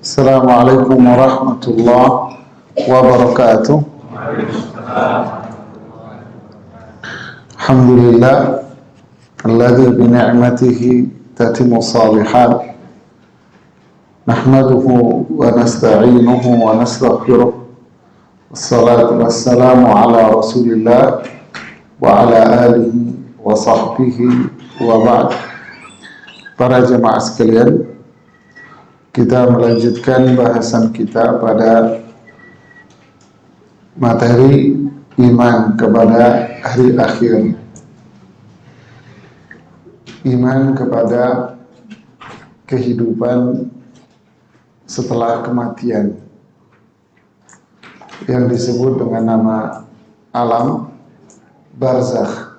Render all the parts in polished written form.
Assalamualaikum warahmatullahi wabarakatuh. Alhamdulillah alladzi bi ni'matihi tatimmu shalihat. Nahmaduhu wa nasta'inuhu wa nastaghfiruh. Wassalatu wassalamu ala Rasulillah wa ala alihi wa sahbihi wa ba'd. Para jemaah sekalian, kita melanjutkan bahasan kita pada materi iman kepada hari akhir, iman kepada kehidupan setelah kematian yang disebut dengan nama alam barzakh.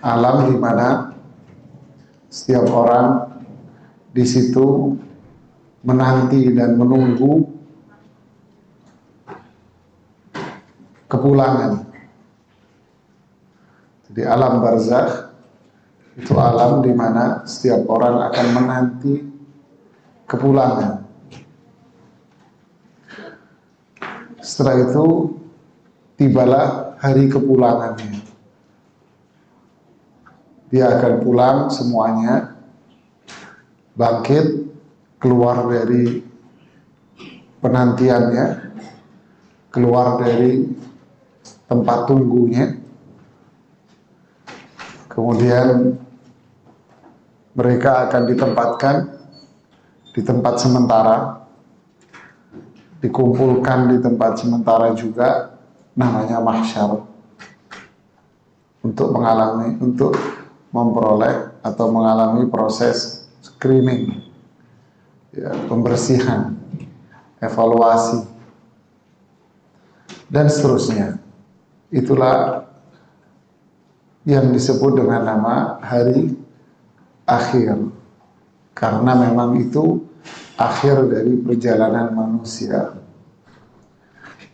Alam di mana setiap orang di situ menanti dan menunggu kepulangan. Jadi alam barzakh itu alam di mana setiap orang akan menanti kepulangan. Setelah itu tibalah hari kepulangannya. Dia akan pulang semuanya, bangkit, keluar dari penantiannya, keluar dari tempat tunggunya. Kemudian mereka akan ditempatkan di tempat sementara, dikumpulkan di tempat sementara juga, namanya mahsyar, untuk memperoleh atau mengalami proses screening, ya, pembersihan, evaluasi, dan seterusnya. Itulah yang disebut dengan nama hari akhir, karena memang itu akhir dari perjalanan manusia,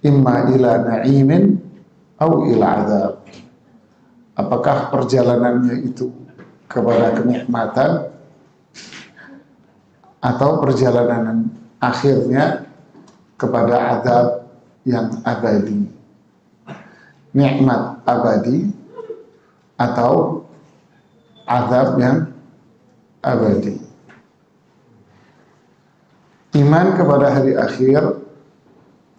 imma ila na'imin au ila adab. Apakah perjalanannya itu kepada kenikmatan atau perjalanan akhirnya kepada azab yang abadi, nikmat abadi atau azab yang abadi. Iman kepada hari akhir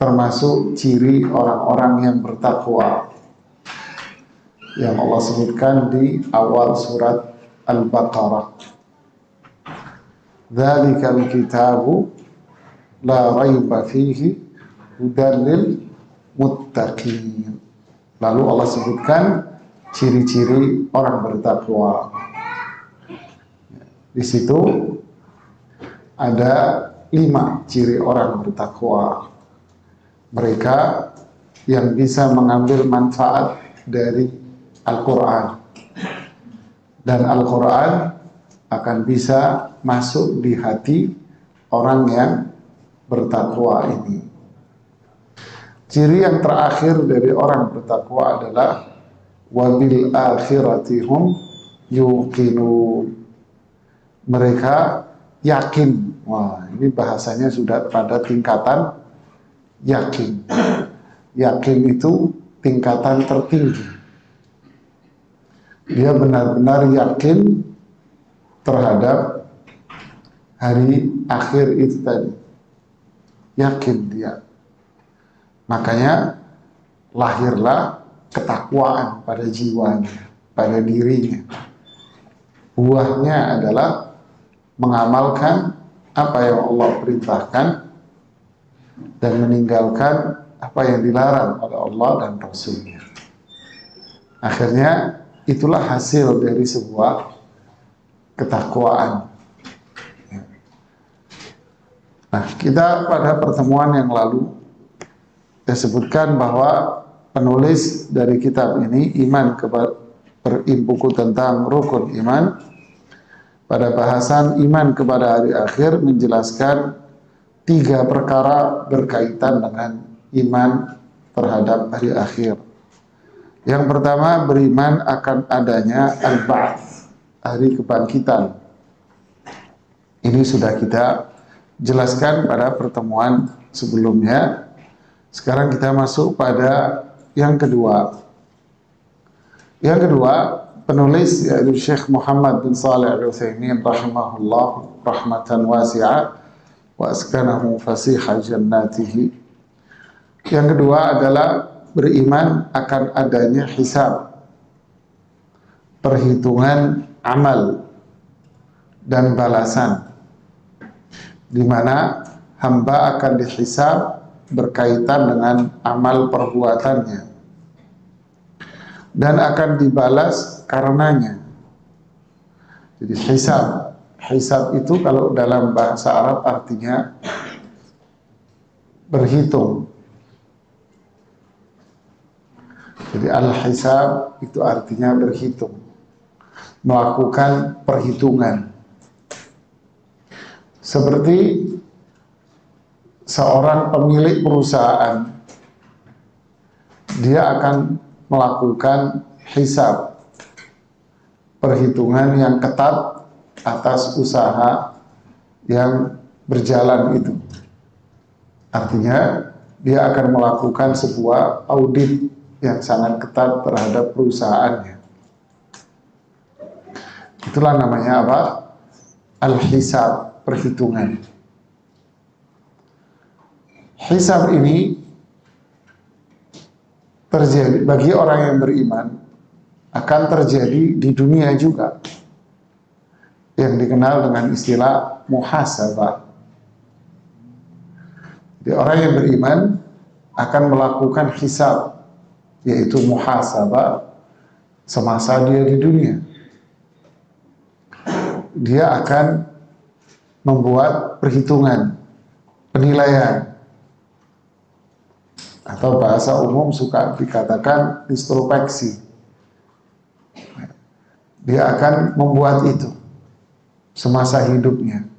termasuk ciri orang-orang yang bertakwa yang Allah sebutkan di awal surat Al-Baqarah. Dzalikal kitabu la raiba fihi hudan lil muttaqin. Lalu Allah sebutkan ciri-ciri orang bertakwa. Di situ ada 5 ciri orang bertakwa. Mereka yang bisa mengambil manfaat dari Al-Quran, dan Al-Quran akan bisa masuk di hati orang yang bertakwa ini. Ciri yang terakhir dari orang bertakwa adalah wabil akhirati hum yuqinun. Mereka yakin. Wah, ini bahasanya sudah pada tingkatan yakin. Yakin itu tingkatan tertinggi. Dia benar-benar yakin terhadap hari akhir itu tadi. Yakin dia. Makanya lahirlah ketakwaan pada jiwanya, pada dirinya. Buahnya adalah mengamalkan apa yang Allah perintahkan dan meninggalkan apa yang dilarang oleh Allah dan Rasulnya. Akhirnya itulah hasil dari sebuah ketakwaan. Nah, kita pada pertemuan yang lalu saya sebutkan bahwa penulis dari kitab ini, iman kepada buku tentang rukun iman, pada bahasan iman kepada hari akhir menjelaskan 3 perkara berkaitan dengan iman terhadap hari akhir. Yang pertama, beriman akan adanya al-ba'ts, hari kebangkitan. Ini sudah kita jelaskan pada pertemuan sebelumnya. Sekarang kita masuk pada yang kedua. Yang kedua, penulis yaitu Syekh Muhammad bin Shalih Al-Utsaimin rahimahullah rahmatan wasi'ah wa askanahu fasiha jannatihi. Yang kedua adalah beriman akan adanya hisab, perhitungan amal dan balasan, di mana hamba akan dihisab berkaitan dengan amal perbuatannya dan akan dibalas karenanya. Jadi hisab itu kalau dalam bahasa Arab artinya berhitung. Jadi al-hisab itu artinya berhitung, melakukan perhitungan. Seperti seorang pemilik perusahaan, dia akan melakukan hisab, perhitungan yang ketat atas usaha yang berjalan itu. Artinya dia akan melakukan sebuah audit yang sangat ketat terhadap perusahaannya. Itulah namanya apa? Al-hisab, perhitungan. Hisab ini terjadi bagi orang yang beriman, akan terjadi di dunia juga, yang dikenal dengan istilah muhasabah. Jadi orang yang beriman akan melakukan hisab, yaitu muhasabah, semasa dia di dunia. Dia akan membuat perhitungan, penilaian, atau bahasa umum suka dikatakan introspeksi. Dia akan membuat itu semasa hidupnya.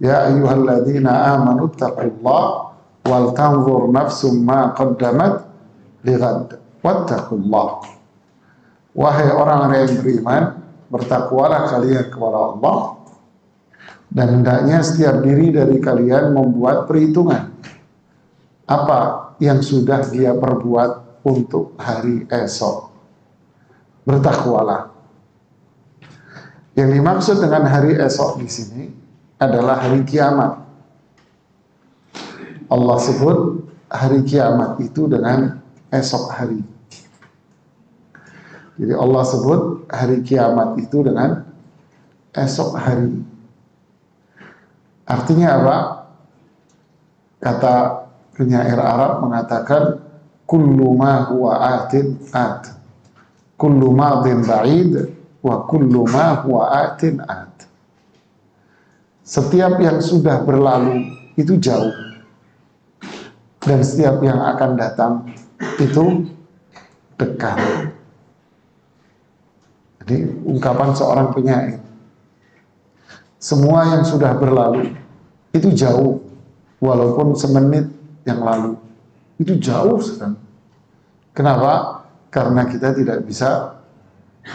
Ya ayyuhalladzina amanu taqullaha wal tanzur nafsum ma qaddamat lighad wattaqullah. Wahai orang-orang yang beriman, bertakwalah kalian kepada Allah, dan hendaknya setiap diri dari kalian membuat perhitungan apa yang sudah dia perbuat untuk hari esok. Bertakwalah. Yang dimaksud dengan hari esok di sini adalah hari kiamat. Allah sebut hari kiamat itu dengan esok hari. Jadi Allah sebut hari kiamat itu dengan esok hari. Artinya apa? Kata penyair Arab mengatakan kullu ma huwa atin at, kullu madin ba'id wa kullu ma huwa atin at. Setiap yang sudah berlalu itu jauh, dan setiap yang akan datang itu dekat. Jadi ungkapan seorang penyair, semua yang sudah berlalu itu jauh, walaupun semenit yang lalu itu jauh sekali. Kenapa? Karena kita tidak bisa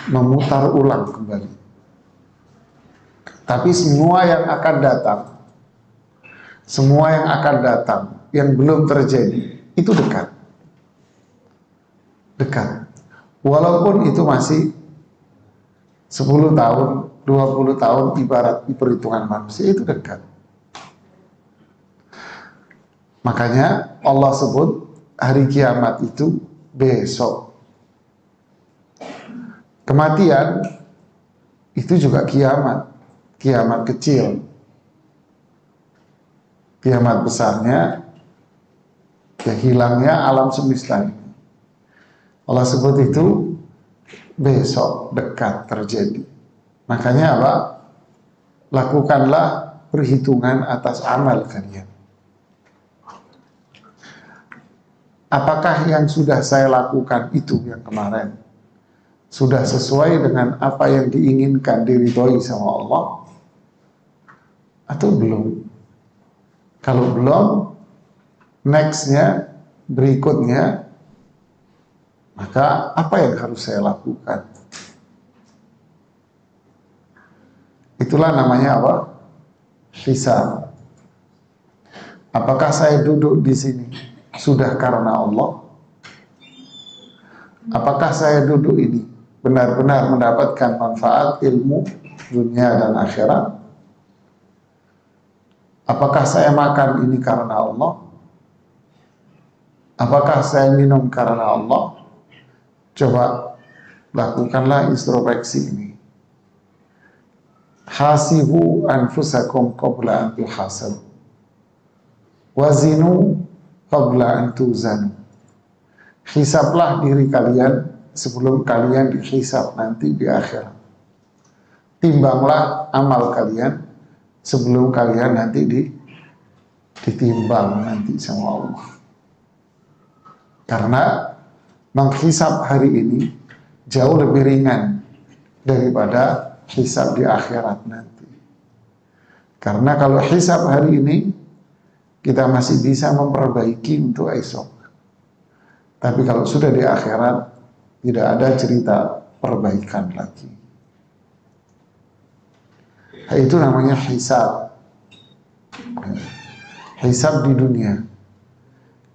memutar ulang kembali. Tapi semua yang akan datang, semua yang akan datang yang belum terjadi itu dekat. Dekat. Walaupun itu masih 10 tahun, 20 tahun ibarat perhitungan manusia, itu dekat. Makanya Allah sebut hari kiamat itu besok. Kematian itu juga kiamat. Kiamat kecil. Kiamat besarnya ya hilangnya alam semesta ini. Allah sebut itu besok, dekat terjadi. Makanya apa? Lakukanlah perhitungan atas amal kalian. Apakah yang sudah saya lakukan itu yang kemarin sudah sesuai dengan apa yang diinginkan, diridhoi sama Allah, atau belum? Kalau belum, nextnya, berikutnya, maka apa yang harus saya lakukan? Itulah namanya apa? Hisab. Apakah saya duduk di sini sudah karena Allah? Apakah saya duduk ini benar-benar mendapatkan manfaat ilmu dunia dan akhirat? Apakah saya makan ini karena Allah? Apakah saya minum karena Allah? Coba lakukanlah introspeksi ini. Hasibu anfusakum qabla an tuhasabu. Wazinu qabla an tuzanu. Hisablah diri kalian sebelum kalian dihisab nanti di akhirat. Timbanglah amal kalian sebelum kalian nanti ditimbang nanti sama Allah. Karena menghisab hari ini jauh lebih ringan daripada hisab di akhirat nanti. Karena kalau hisab hari ini kita masih bisa memperbaiki untuk esok. Tapi kalau sudah di akhirat tidak ada cerita perbaikan lagi. Itu namanya hisab. Hisab di dunia.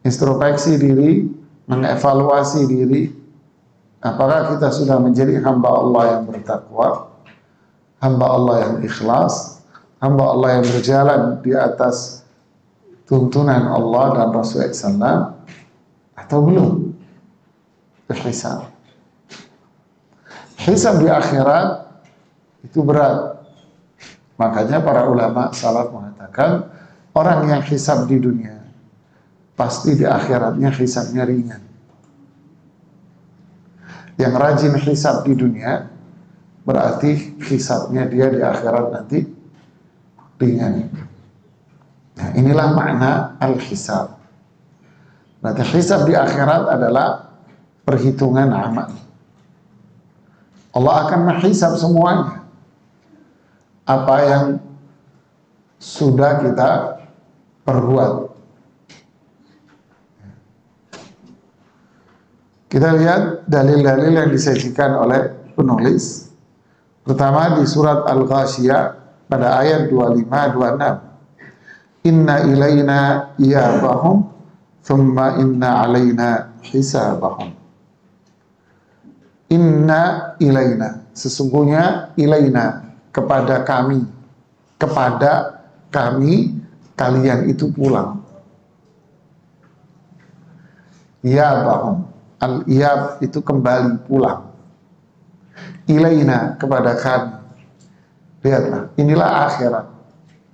Introspeksi diri, mengevaluasi diri, apakah kita sudah menjadi hamba Allah yang bertakwa, hamba Allah yang ikhlas, hamba Allah yang berjalan di atas tuntunan Allah dan Rasulullah SAW, atau belum? Hisab. Hisab di akhirat itu berat. Makanya para ulama salaf mengatakan orang yang hisab di dunia pasti di akhiratnya hisabnya ringan. Yang rajin hisab di dunia berarti hisabnya dia di akhirat nanti ringan. Nah, inilah makna al-hisab. Berarti hisab di akhirat adalah perhitungan amal. Allah akan menghisab semuanya. Apa yang sudah kita perbuat. Kita lihat dalil-dalil yang disajikan oleh penulis. Pertama di surat Al-Ghasyiyah pada ayat 25-26. Inna ilaina iyabahum thumma inna alaina hisabahum. Inna ilaina, sesungguhnya ilaina, kepada kami kalian itu pulang. Iyabahum, al-iyab itu kembali pulang. Ilaina, kepada kami. Lihatlah, inilah akhirat.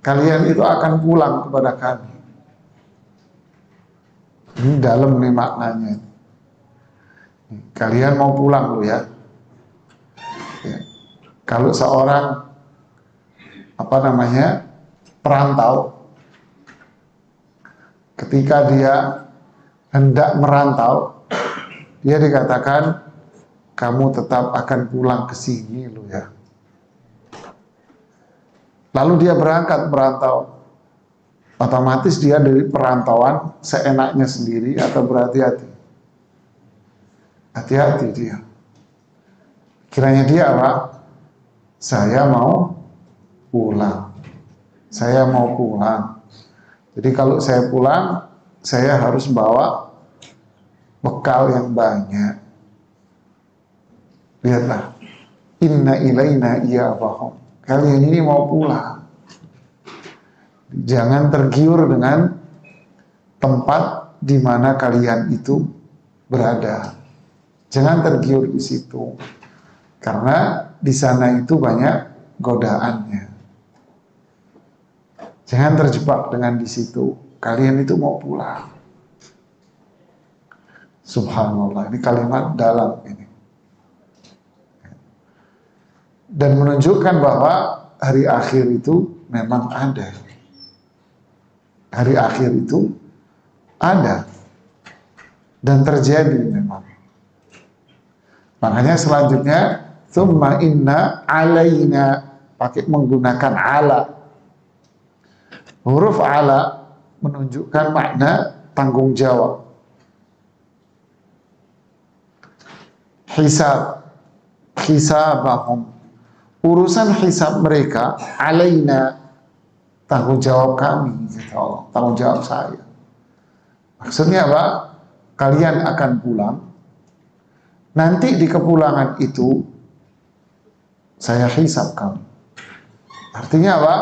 Kalian itu akan pulang kepada kami. Ini dalam nih maknanya. Kalian mau pulang loh ya. Kalau seorang perantau, ketika dia hendak merantau, dia dikatakan kamu tetap akan pulang ke sini loh ya. Lalu dia berangkat merantau, otomatis dia dari perantauan seenaknya sendiri atau berhati-hati? Hati-hati dia. Kiranya dia apa? Saya mau pulang. Saya mau pulang. Jadi kalau saya pulang, saya harus bawa bekal yang banyak. Lihatlah. Inna ilaina iyabahum. Kalian ini mau pulang. Jangan tergiur dengan tempat di mana kalian itu berada. Jangan tergiur di situ. Karena di sana itu banyak godaannya. Jangan terjebak dengan di situ. Kalian itu mau pulang. Subhanallah, ini kalimat dalam ini. Dan menunjukkan bahwa hari akhir itu memang ada. Hari akhir itu ada. Dan terjadi memang. Makanya selanjutnya tsumma inna alaina, pakai menggunakan ala. Huruf ala menunjukkan makna tanggung jawab. Hisab, hisabahum, urusan hisab mereka alaina, tanggung jawab kami, kata Allah, tanggung jawab saya. Maksudnya apa? Kalian akan pulang, nanti di kepulangan itu saya hisab kamu. Artinya apa?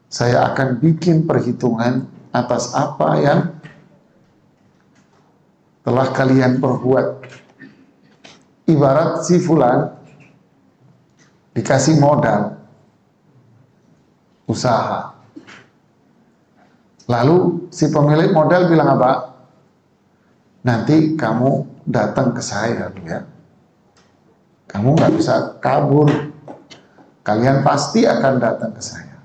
Saya akan bikin perhitungan atas apa yang telah kalian perbuat. Ibarat si fulan dikasih modal usaha, lalu si pemilik modal bilang apa? Nanti kamu datang ke saya ya, kamu nggak bisa kabur, kalian pasti akan datang ke saya.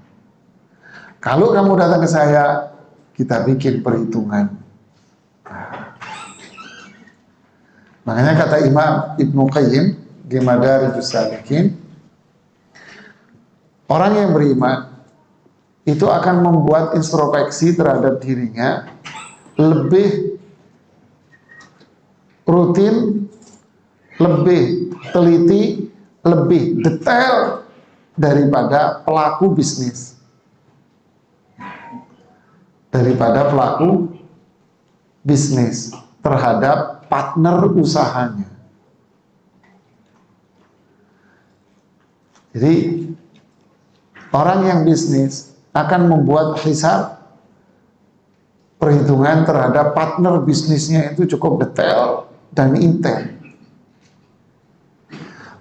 Kalau kamu datang ke saya, kita bikin perhitungan. Makanya kata Imam Ibnu Qayyim di Madarijus Salikin, orang yang beriman itu akan membuat introspeksi terhadap dirinya lebih rutin, lebih teliti, lebih detail daripada pelaku bisnis, terhadap partner usahanya. Jadi orang yang bisnis akan membuat hisab, perhitungan terhadap partner bisnisnya itu cukup detail dan intens.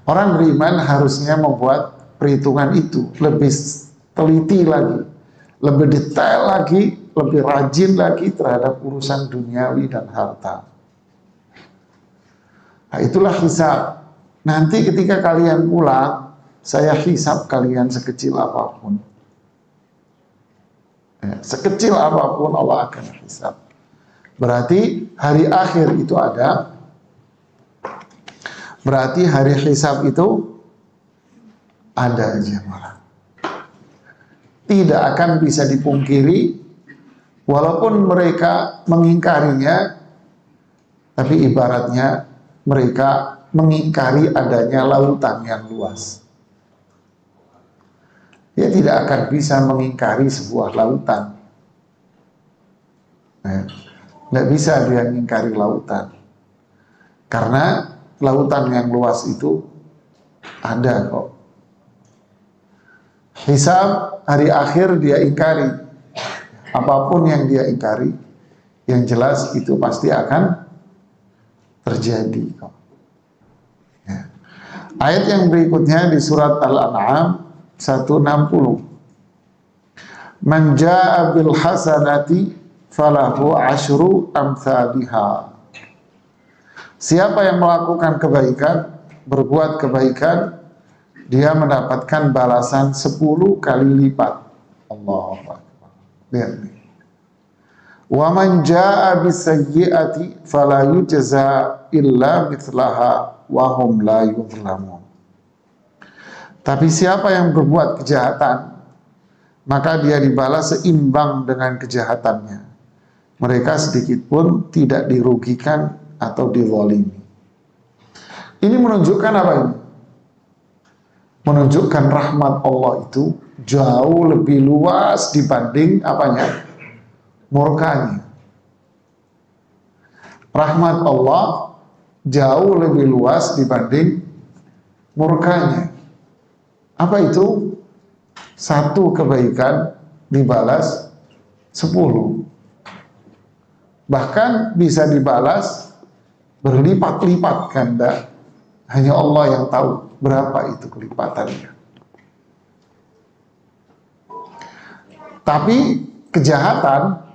Orang beriman harusnya membuat perhitungan itu lebih teliti lagi, lebih detail lagi, lebih rajin lagi terhadap urusan duniawi dan harta. Nah, itulah hisab. Nanti ketika kalian pulang, saya hisab kalian sekecil apapun. Ya, sekecil apapun Allah akan hisab. Berarti hari akhir itu ada. Berarti hari hisab itu ada aja malah. Tidak akan bisa dipungkiri, walaupun mereka mengingkarinya, tapi ibaratnya mereka mengingkari adanya lautan yang luas. Dia tidak akan bisa mengingkari sebuah lautan. Nggak bisa dia mengingkari lautan. Karena lautan yang luas itu ada kok. Hisab hari akhir dia ingkari. Apapun yang dia ingkari, yang jelas itu pasti akan terjadi kok. Ya. Ayat yang berikutnya di surat Al-An'am 160. Man jaa'a bil hasanati falahu asyru amsalihha. Siapa yang melakukan kebaikan, berbuat kebaikan, dia mendapatkan balasan 10 kali lipat. Allahu Akbar. Lihat nih. Wa man jaa'a bisayyi'ati fala yujza illa mithlaha wa hum la yuzlamun. Tapi siapa yang berbuat kejahatan, maka dia dibalas seimbang dengan kejahatannya. Mereka sedikit pun tidak dirugikan atau dizalimi. Ini menunjukkan apa ini? Menunjukkan rahmat Allah itu jauh lebih luas dibanding apanya? Murkanya. Rahmat Allah jauh lebih luas dibanding murkanya. Apa itu? Satu kebaikan dibalas 10. Bahkan bisa dibalas berlipat-lipat ganda. Hanya Allah yang tahu berapa itu kelipatannya. Tapi kejahatan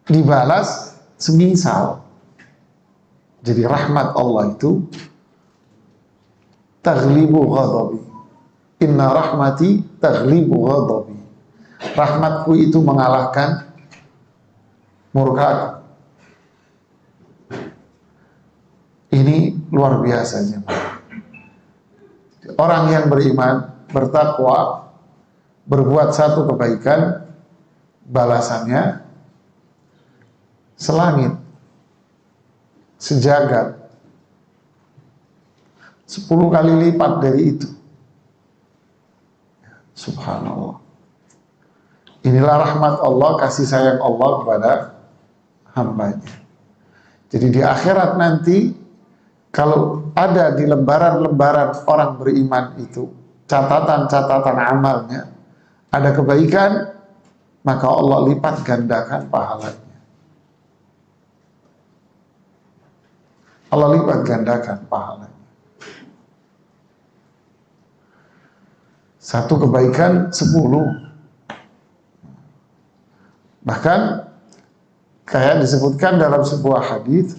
dibalas semisal. Jadi rahmat Allah itu taghlibu ghadabi. Inna rahmati taghlibu ghadabi. Rahmatku itu mengalahkan murka. Ini luar biasa jemaah. Orang yang beriman, bertakwa, berbuat satu kebaikan, balasannya selangit, sejagat, 10 kali lipat dari itu. Subhanallah. Inilah rahmat Allah, kasih sayang Allah kepada hambanya. Jadi di akhirat nanti, kalau ada di lembaran-lembaran orang beriman itu catatan-catatan amalnya, ada kebaikan, maka Allah lipat gandakan pahalanya. Allah lipat gandakan pahalanya. Satu kebaikan 10. Bahkan kayak disebutkan dalam sebuah hadis,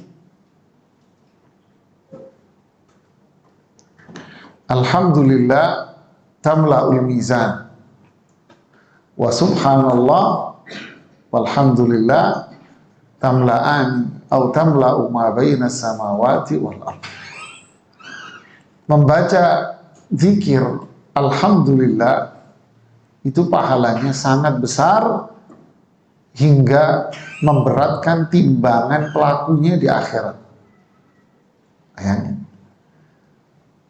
alhamdulillah tamla'ul mizan wa subhanallah walhamdulillah tamla'ani atau tamla'u ma baina samawati wal ardh. Membaca zikir alhamdulillah itu pahalanya sangat besar hingga memberatkan timbangan pelakunya di akhirat. Bayangin.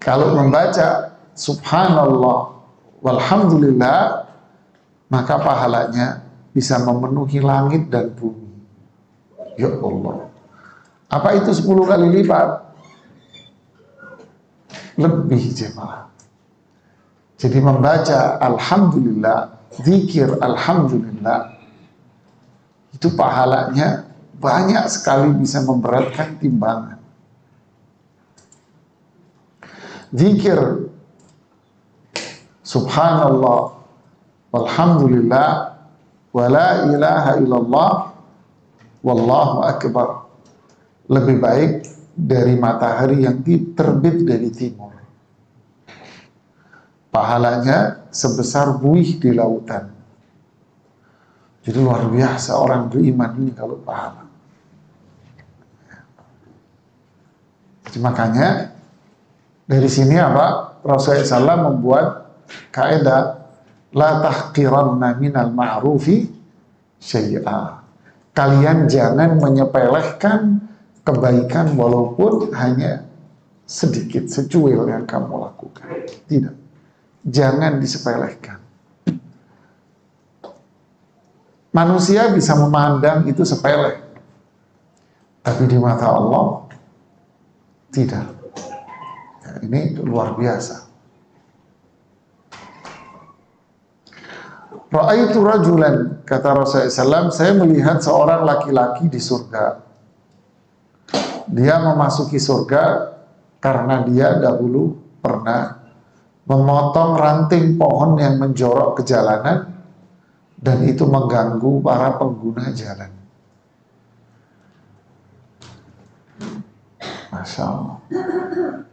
Kalau membaca subhanallah walhamdulillah, maka pahalanya bisa memenuhi langit dan bumi. Ya Allah. Apa itu 10 kali lipat? Lebih jemaah. Jadi membaca alhamdulillah, zikir alhamdulillah, itu pahalanya banyak sekali, bisa memberatkan timbangan. Zikir subhanallah walhamdulillah wa la ilaha illallah wallahu akbar lebih baik dari matahari yang terbit dari timur. Pahalanya sebesar buih di lautan. Jadi luar biasa orang beriman ini kalau pahala. Jadi makanya dari sini apa? Rasulullah SAW membuat kaidah la tahqiranna minal ma'rufi syai'a. Kalian jangan menyepelekan kebaikan walaupun hanya sedikit, secuil yang kamu lakukan. Tidak. Jangan disepelekan. Manusia bisa memandang itu sepele, tapi di mata Allah tidak. Ya, ini luar biasa. Ra'aitu rajulan, kata Rasulullah SAW, saya melihat seorang laki-laki di surga. Dia memasuki surga karena dia dahulu pernah memotong ranting pohon yang menjorok ke jalanan, dan itu mengganggu para pengguna jalan. Masya Allah.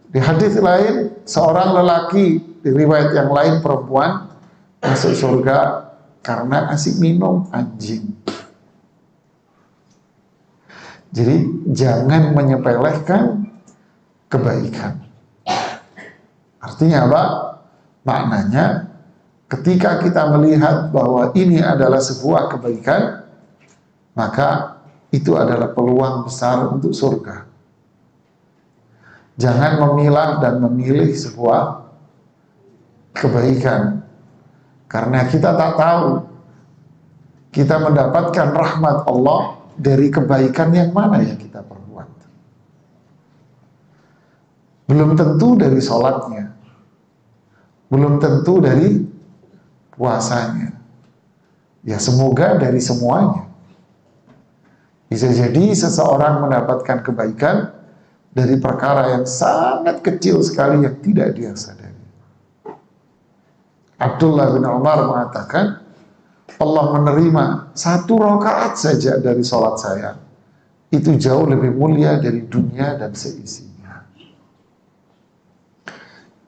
Di hadis lain, seorang lelaki, di riwayat yang lain perempuan, masuk surga karena asik minum anjing. Jadi jangan menyepelekan kebaikan. Artinya apa? Maknanya, ketika kita melihat bahwa ini adalah sebuah kebaikan, maka itu adalah peluang besar untuk surga. Jangan memilah dan memilih sebuah kebaikan, karena kita tak tahu kita mendapatkan rahmat Allah dari kebaikan yang mana yang kita perbuat. Belum tentu dari sholatnya, belum tentu dari puasanya. Ya semoga dari semuanya. Bisa jadi seseorang mendapatkan kebaikan dari perkara yang sangat kecil sekali yang tidak dia sadari. Abdullah bin Umar mengatakan, Allah menerima 1 rakaat saja dari sholat saya, itu jauh lebih mulia dari dunia dan seisinya.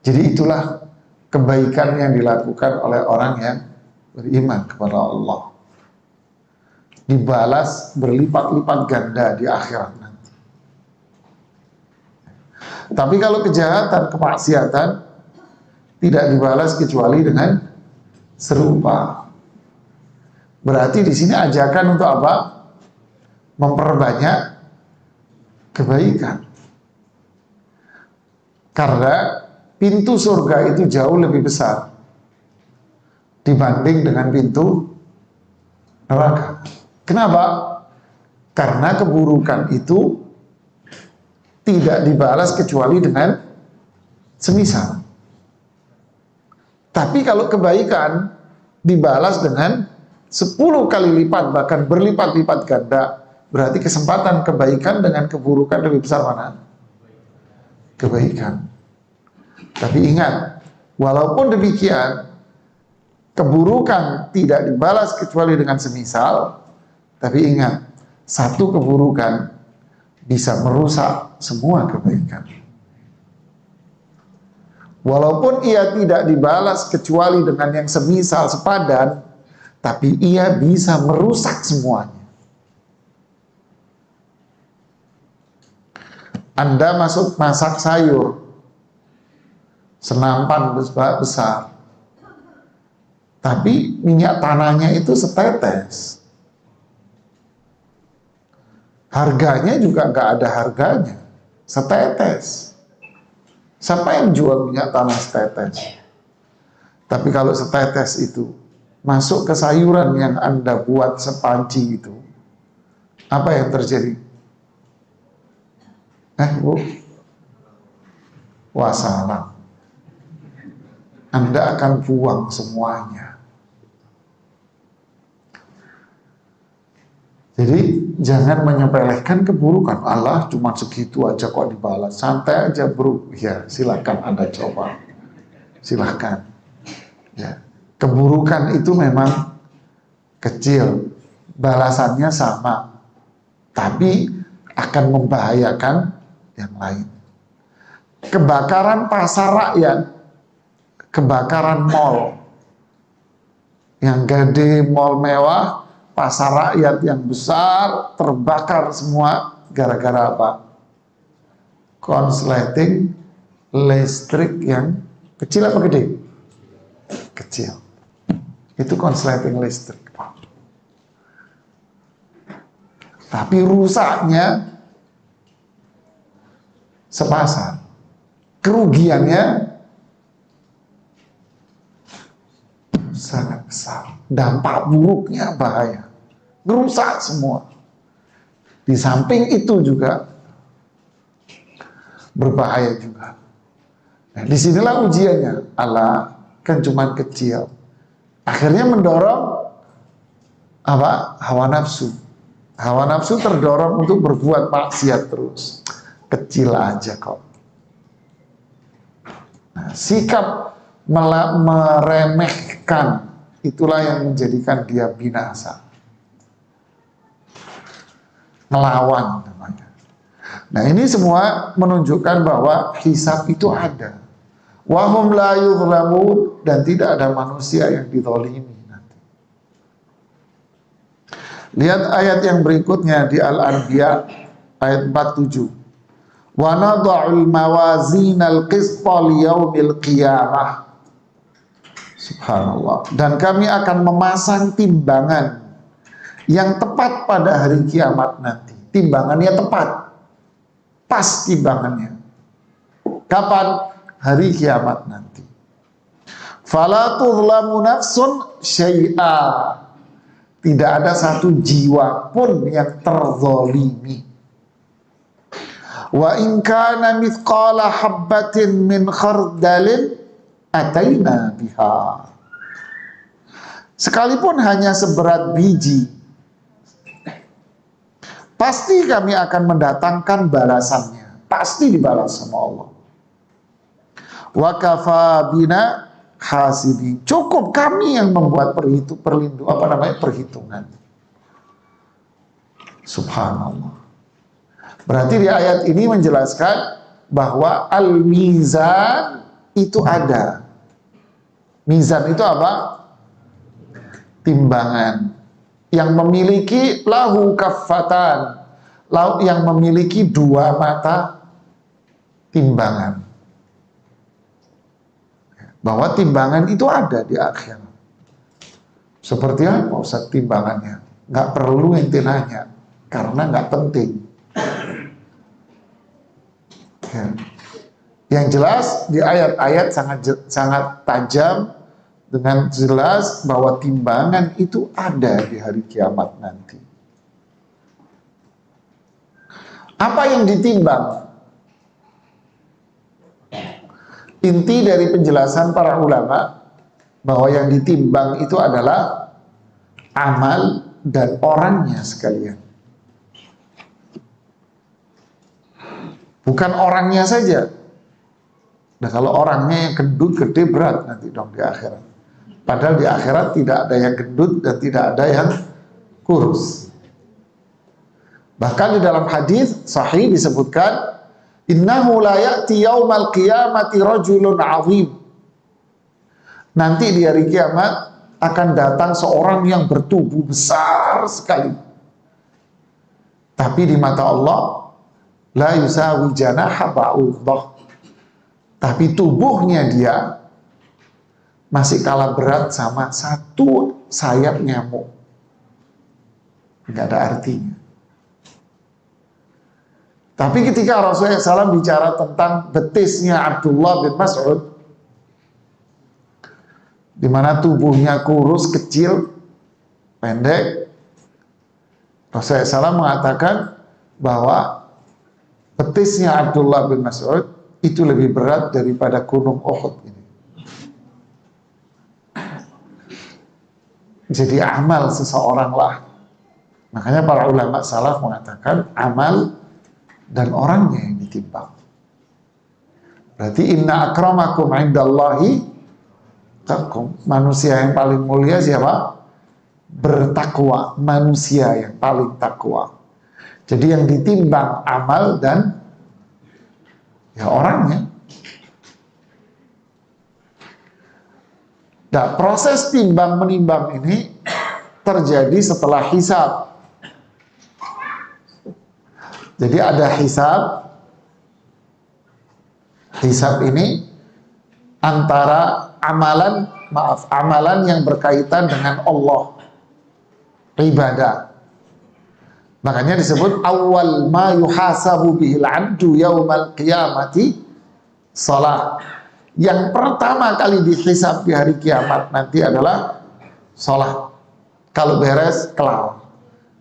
Jadi itulah kebaikan yang dilakukan oleh orang yang beriman kepada Allah, dibalas berlipat-lipat ganda di akhirat nanti. Tapi kalau kejahatan, kemaksiatan tidak dibalas kecuali dengan serupa. Berarti di sini ajakan untuk apa? Memperbanyak kebaikan. Karena pintu surga itu jauh lebih besar. dibanding dengan pintu neraka. Kenapa? Karena keburukan itu tidak dibalas kecuali dengan semisal. Tapi kalau kebaikan dibalas dengan 10 kali lipat, bahkan berlipat-lipat ganda, berarti kesempatan kebaikan dengan keburukan lebih besar mana? Kebaikan. Tapi ingat, walaupun demikian, keburukan tidak dibalas kecuali dengan semisal, tapi ingat, satu keburukan bisa merusak semua kebaikan. Walaupun ia tidak dibalas kecuali dengan yang semisal sepadan, tapi ia bisa merusak semuanya. Anda masak sayur, senampan besar, tapi minyak tanahnya itu setetes. Harganya juga nggak ada harganya, setetes. Siapa yang jual minyak tanah setetes? Tapi kalau setetes itu masuk ke sayuran yang Anda buat sepanci itu, apa yang terjadi? Bu? Wassalam. Anda akan buang semuanya. Jadi jangan menyepelekan keburukan. Allah cuma segitu aja kok dibalas. Santai aja bro. Ya silakan Anda coba. Silakan. Ya. Keburukan itu memang kecil. Balasannya sama. Tapi akan membahayakan yang lain. Kebakaran pasar rakyat, kebakaran mall, yang gede, mall mewah, pasar rakyat yang besar terbakar semua gara-gara apa? Konsleting listrik yang kecil apa gede? Kecil. Itu konsleting listrik. Tapi rusaknya sepasar. Kerugiannya sangat besar. Dampak buruknya bahaya. Merusak semua. Di samping itu juga berbahaya juga. Nah, disinilah ujiannya. Allah kan cuma kecil. Akhirnya mendorong apa? Hawa nafsu. Hawa nafsu terdorong untuk berbuat maksiat terus. Kecil aja kok. Nah, sikap meremehkan itulah yang menjadikan dia binasa. Melawan namanya. Nah, ini semua menunjukkan bahwa hisab itu ada. Wa hum la yuzlamun, dan tidak ada manusia yang dizalimi nanti. Lihat ayat yang berikutnya di Al-Anbiya ayat 47. Wa nadha'ul mawazinal qista liyaumil qiyamah. Subhanallah. Dan kami akan memasang timbangan yang tepat pada hari kiamat nanti. Timbangannya tepat. Pas timbangannya. Kapan? Hari kiamat nanti. Fala tuzlamu nafsun syai'a. Tidak ada satu jiwa pun yang terzalimi. Wa in kana mithqala habbatin min khardalin ataina biha. Sekalipun hanya seberat biji, pasti kami akan mendatangkan balasannya. Pasti dibalas sama Allah. Wa kafa bina hasibin. Cukup kami yang membuat perhitungan. Subhanallah. Berarti di ayat ini menjelaskan bahwa al-mizan itu ada. Mizan itu apa? Timbangan. Yang memiliki lahu kaffatan. Yang memiliki dua mata timbangan. Bahwa timbangan itu ada di akhir. Seperti apa Ustaz timbangannya? Nggak perlu ente nanya. Karena nggak penting. Ya. Yang jelas di ayat-ayat sangat tajam dengan jelas bahwa timbangan itu ada di hari kiamat nanti. Apa yang ditimbang? Inti dari penjelasan para ulama bahwa yang ditimbang itu adalah amal dan orangnya sekalian. Bukan orangnya saja. Nah, kalau orangnya yang gendut, gede, berat nanti dong di akhirat. Padahal di akhirat tidak ada yang gendut dan tidak ada yang kurus. Bahkan di dalam hadis sahih disebutkan, innahu la ya'ti yaumal qiyamati rajulun 'azim. Nanti di hari kiamat akan datang seorang yang bertubuh besar sekali. Tapi di mata Allah la yusawi janaha ba'udah. Tapi tubuhnya dia masih kalah berat sama satu sayap nyamuk. Enggak ada artinya. Tapi ketika Rasulullah SAW bicara tentang betisnya Abdullah bin Mas'ud, di mana tubuhnya kurus, kecil, pendek, Rasulullah SAW mengatakan bahwa betisnya Abdullah bin Mas'ud itu lebih berat daripada gunung Uhud ini. Jadi amal seseorang lah. Makanya para ulama salaf mengatakan amal dan orangnya yang ditimbang. Berarti inna akramakum indallahi taqum. Manusia yang paling mulia siapa? Bertakwa. Manusia yang paling takwa. Jadi yang ditimbang amal dan ya orangnya. Nah, proses timbang menimbang ini terjadi setelah hisab. Jadi ada hisab. Hisab ini antara amalan yang berkaitan dengan Allah, ibadah. Makanya disebut awal ma yuhasabu bihil 'abdu yaumal qiyamati shalah. Yang pertama kali dihisab di hari kiamat nanti adalah shalah. Kalau beres, kelar.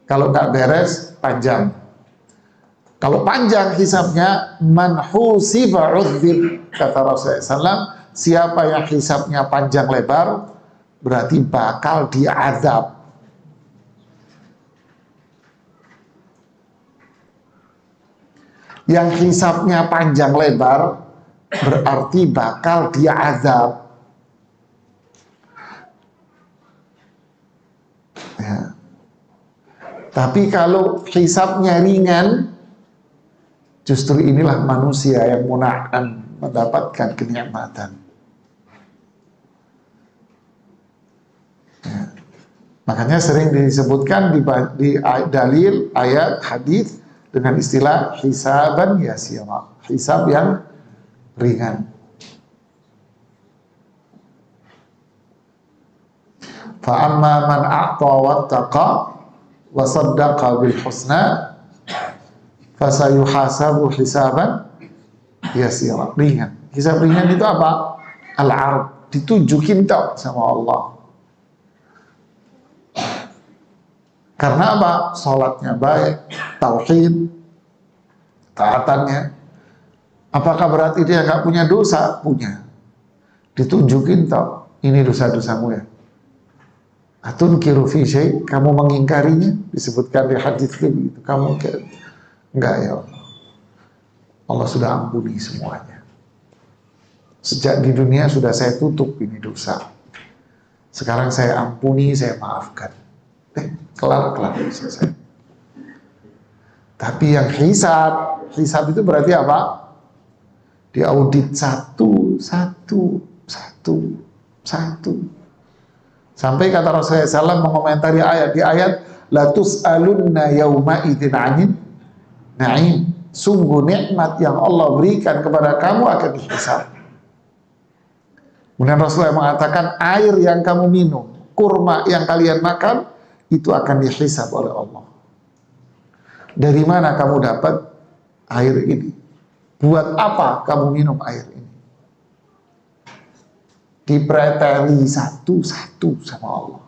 Kalau nggak beres, panjang. Kalau panjang hisabnya, man husiba udzib, kata Rasulullah SAW, siapa yang hisabnya panjang lebar, berarti bakal diazab. Yang hisabnya panjang lebar, berarti bakal diazab. Ya. Tapi kalau hisabnya ringan, justru inilah manusia yang akan mendapatkan kenikmatan. Ya. Makanya sering disebutkan di dalil, ayat, hadis dengan istilah hisaban yasira, hisab yang ringan. Fa amma man a'ta wattaqa wa saddaqa bil husna fasayuhasabu hisaban yasira, ringan. Hisab ringan itu apa? Al-'ard, ditunjukin tau sama Allah. Karena apa? Salatnya baik, tauhid, taatannya. Apakah berarti dia nggak punya dosa? Punya. Ditunjukin tau, ini dosa-dosamu ya. Atun kiru fi syai', kamu mengingkarinya, disebutkan di hadis itu. Kamu enggak ya Allah. Allah sudah ampuni semuanya. Sejak di dunia sudah saya tutup ini dosa. Sekarang saya ampuni, saya maafkan. Kelar selesai. Tapi yang hisab itu berarti apa? Diaudit satu. Sampai kata Rasulullah SAW mengomentari ayat, di ayat la tus'alunna yauma idzin 'anil na'im. Sungguh nikmat yang Allah berikan kepada kamu akan dihisab. Kemudian Rasulullah mengatakan air yang kamu minum, kurma yang kalian makan, itu akan dihisab oleh Allah. Dari mana kamu dapat air ini? Buat apa kamu minum air ini? dipreteli satu-satu sama Allah.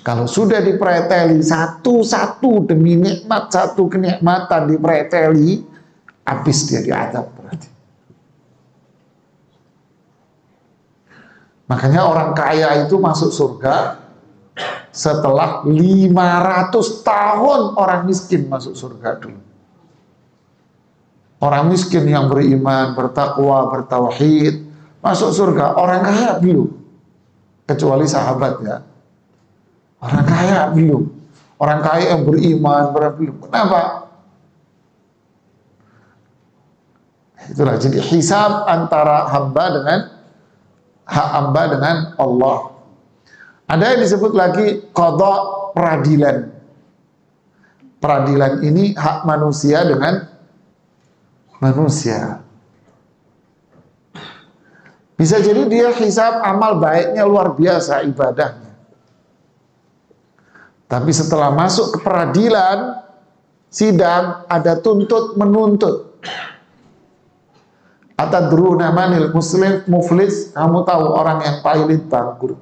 Kalau sudah dipreteli satu-satu demi nikmat, satu kenikmatan dipreteli, habis dia diadab berarti. Makanya orang kaya itu masuk surga setelah 500 tahun orang miskin masuk surga dulu. Orang miskin yang beriman, bertakwa, bertauhid masuk surga, orang kaya belum. Kecuali sahabat ya. Orang kaya belum. Orang kaya yang beriman, belum. Kenapa? Itulah jadi hisab antara hamba dengan hak hamba dengan Allah. Ada yang disebut lagi qada, peradilan. Peradilan ini hak manusia dengan manusia. Bisa jadi dia hisab amal baiknya luar biasa ibadahnya. Tapi setelah masuk ke peradilan, sidang, ada tuntut menuntut. Atadruna manil muslim muflis, kamu tahu orang yang pailit bangkrut.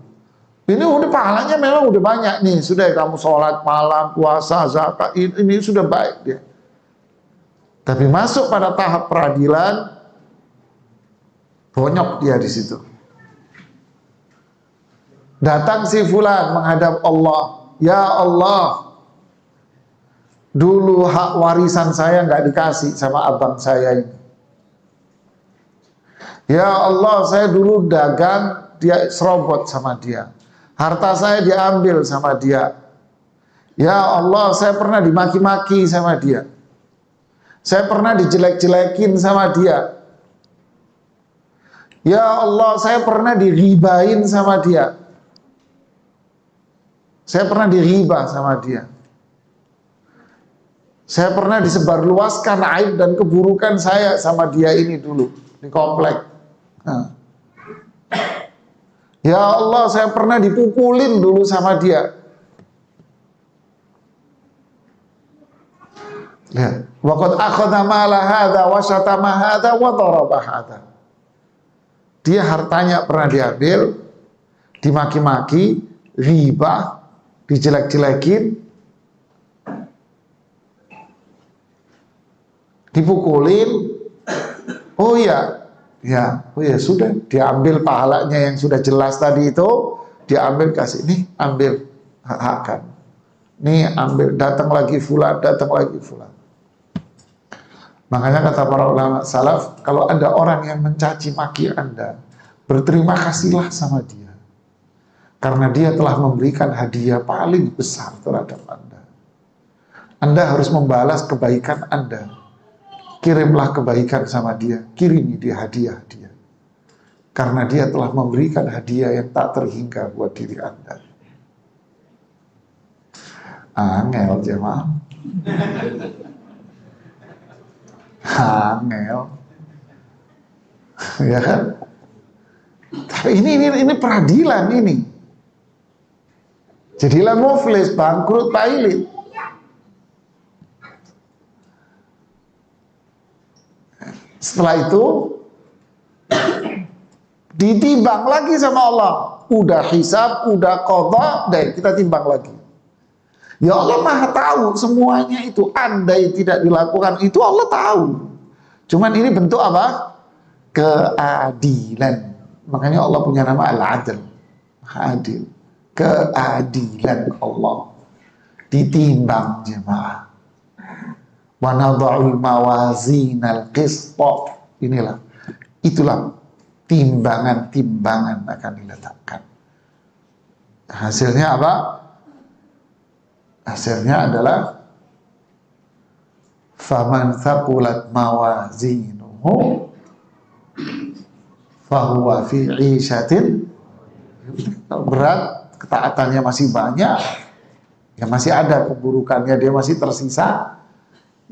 Ini udah pahalanya memang udah banyak nih, sudah kamu sholat malam, puasa, zakat, ini sudah baik dia. Tapi masuk pada tahap peradilan, bonyok dia di situ. Datang si fulan menghadap Allah, ya Allah, dulu hak warisan saya nggak dikasih sama abang saya ini. Ya Allah, saya dulu dagang, dia serobot sama dia. Harta saya diambil sama dia. Ya Allah, saya pernah dimaki-maki sama dia. Saya pernah dijelek-jelekin sama dia. Ya Allah, saya pernah diribain sama dia. Saya pernah diribah sama dia. Saya pernah disebarluaskan aib dan keburukan saya sama dia ini dulu di komplek. Nah. Ya Allah, saya pernah dipukulin dulu sama dia. Lihat, waqad akhadha mala hadza wa syatama hadza wa daraba hadza. Dia hartanya pernah diambil, dimaki-maki, riba, dijelek-jelekin, dipukulin. Oh ya sudah, diambil pahalanya yang sudah jelas tadi itu, diambil kasih, nih ambil hak-hakan. Nih ambil, datang lagi fulan, datang lagi fulan. Makanya kata para ulama salaf, kalau ada orang yang mencaci maki Anda, berterima kasihlah sama dia. Karena dia telah memberikan hadiah paling besar terhadap Anda. Anda harus membalas kebaikan Anda. Kirimlah kebaikan sama dia, kirimi dia hadiah dia. Karena dia telah memberikan hadiah yang tak terhingga buat diri Anda. Angel jemaah. Angel. Ya kan? Tapi ini peradilan ini. Jadilah muflis, bangkrut, pailit. Setelah itu ditimbang lagi sama Allah. Udah hisab, udah qada, deh kita timbang lagi. Ya Allah Maha tahu semuanya itu. Andai tidak dilakukan itu Allah tahu. Cuman ini bentuk apa? Keadilan. Makanya Allah punya nama Al-Adil. Adil. Keadilan Allah. Ditimbang jemaah. Wa nadha'ul mawazinal qisṭa. Inilah. Itulah timbangan-timbangan akan diletakkan. Hasilnya apa? Hasilnya adalah faman thaqulat mawazinuhu fahuwa fi 'ishatin. Berat, ketaatannya masih banyak, ya masih ada keburukannya, dia masih tersisa,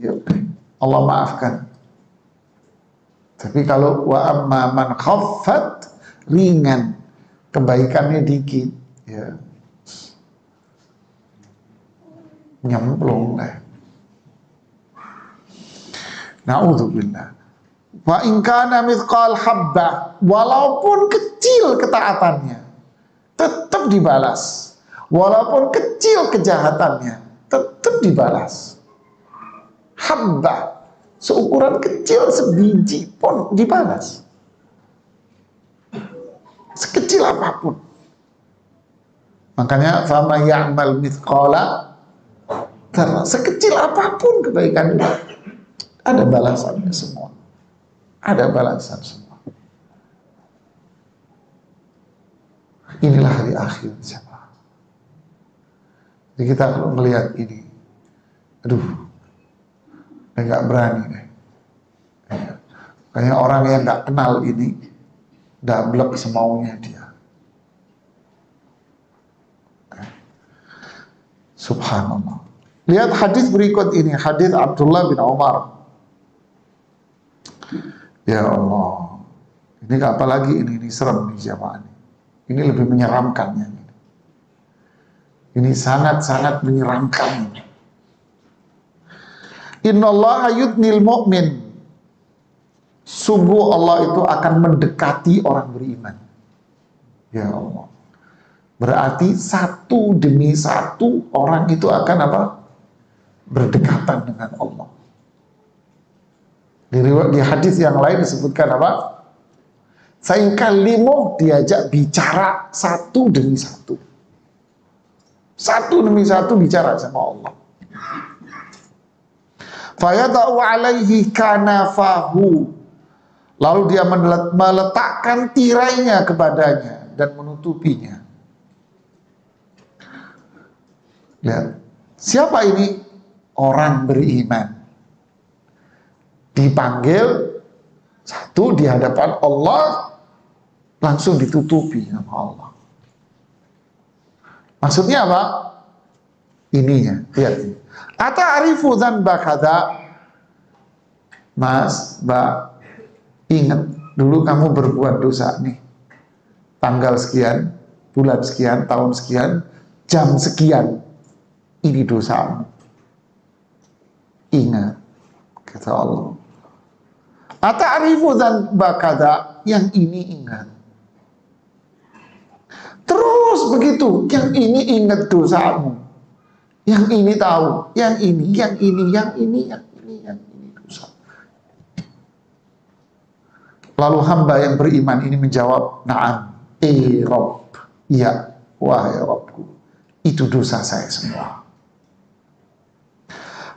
ya Allah maafkan. Tapi kalau wa amma man khaffat, ringan, kebaikannya dikit, ya nyemplung lah. Na'udzubillah. Wa in kana mithqal habbah, walaupun kecil ketaatannya tetap dibalas. Walaupun kecil kejahatannya tetap dibalas. Habbah, seukuran kecil sebiji pun dibalas. Sekecil apapun. Makanya fama ya'mal mithqala dzarrah, sekecil apapun kebaikan itu ada balasannya semua. Ada balasan semua. Inilah hari akhir, siapa? Jadi kita kalau melihat ini, aduh, nggak berani deh. Kayaknya orang yang nggak kenal ini, dablek semaunya dia. Subhanallah. Lihat hadis berikut ini, hadis Abdullah bin Umar. Ya Allah, ini apalagi ini serem nih jamaah ini. Ini lebih menyeramkan ya. Ini sangat-sangat menyeramkan. Innallaha yudnil mu'min. Sungguh Allah itu akan mendekati orang beriman. Ya Allah. Berarti satu demi satu orang itu akan apa? Berdekatan dengan Allah. Di hadis yang lain disebutkan apa? Sayukallimuh, diajak bicara satu demi satu. Satu demi satu bicara sama Allah. Fayada'u alaihi kanafahu. Lalu dia meletakkan tirainya kepadanya dan menutupinya. Lihat, siapa ini? Orang beriman. Dipanggil satu di hadapan Allah, langsung ditutupi sama Allah. Maksudnya apa? Ininya, lihat ini. Ata'arifu dzanba kadza. Mas, Mbak, ingat dulu kamu berbuat dosa nih. Tanggal sekian, bulan sekian, tahun sekian, jam sekian. Ini dosamu. Ingat, kata Allah. Ata'arifu dzanba kadza, yang ini ingat. Terus begitu, yang ini ingat dosamu, yang ini tahu, yang ini dosa. Lalu hamba yang beriman ini menjawab, na'am, Rabb, iya, wahai Rabbku, itu dosa saya semua.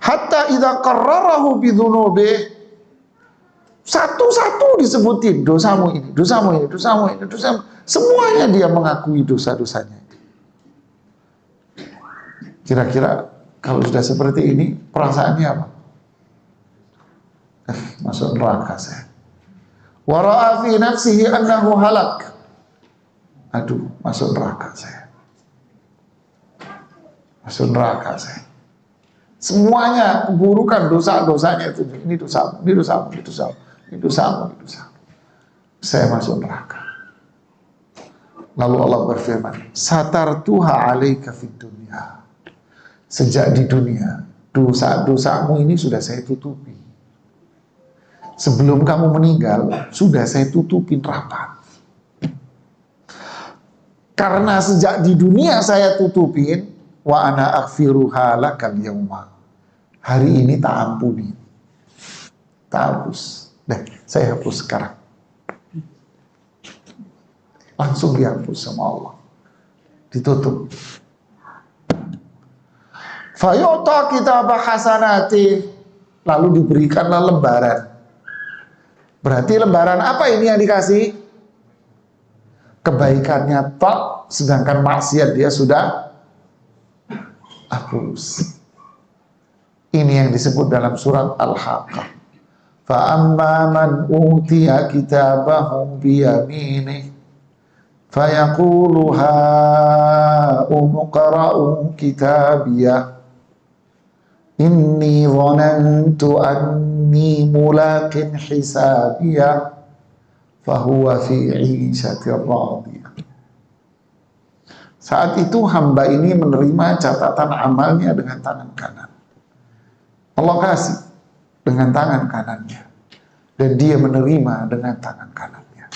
Hatta idza qarrarahu bidzunubi, satu-satu disebutin, dosamu ini, dosamu ini, dosamu ini, dosamu. Semuanya dia mengakui dosa-dosanya. Kira-kira kalau sudah seperti ini, perasaannya apa? Masuk neraka saya. Wa ra'a fi nafsihi annahu halak. Aduh, masuk neraka saya. Masuk neraka saya. Semuanya keburukan dosa-dosanya itu. Ini dosamu, ini dosamu, ini dosamu, ini dosamu, ini dosamu. Saya masuk neraka. Lalu Allah berfirman, satartuha alaika fid dunya. Sejak di dunia, dosa-dosamu ini sudah saya tutupi. Sebelum kamu meninggal, sudah saya tutupin rapat. Karena sejak di dunia saya tutupin, wa ana aghfiruha lakal yauma. Hari ini tak ampuni. Tak hapus. Saya hapus sekarang. Langsung dihapus sama Allah. Ditutup. Fayu'ta kitabah hasanati. Lalu diberikanlah lembaran. Berarti lembaran apa ini yang dikasih? Kebaikannya tak, sedangkan maksiat dia sudah hapus. Ini yang disebut dalam surat Al-Haqqah. Fa amma man utiya kitabahu biyaminih fayaqulu ha'umqra'u kitabiyah inni dhanantu anni mulaqin hisabiyah fahuwa fi 'ishatir radiyah. Saat itu hamba ini menerima catatan amalnya dengan tangan kanan. Allah kasih dengan tangan kanannya. dan dia menerima dengan tangan kanannya.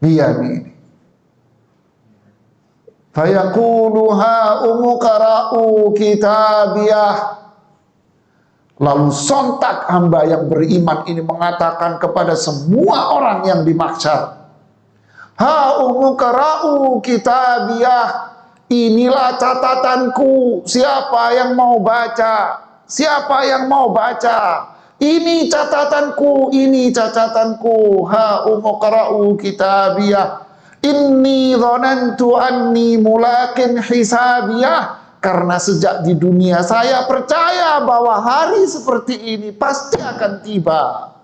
Biyamini. Fayaqulu ha'umu qara'u kitabiyah. Lalu sontak hamba yang beriman ini mengatakan kepada semua orang yang di mahsyar, ha'umu qara'u kitabiyah. Inilah catatanku, siapa yang mau baca? Siapa yang mau baca? Ini catatanku, ini catatanku. Ha'umu qara'u kitabiyah. Inni dhanantu anni mulaqin hisabiyah. Karena sejak di dunia saya percaya bahwa hari seperti ini pasti akan tiba.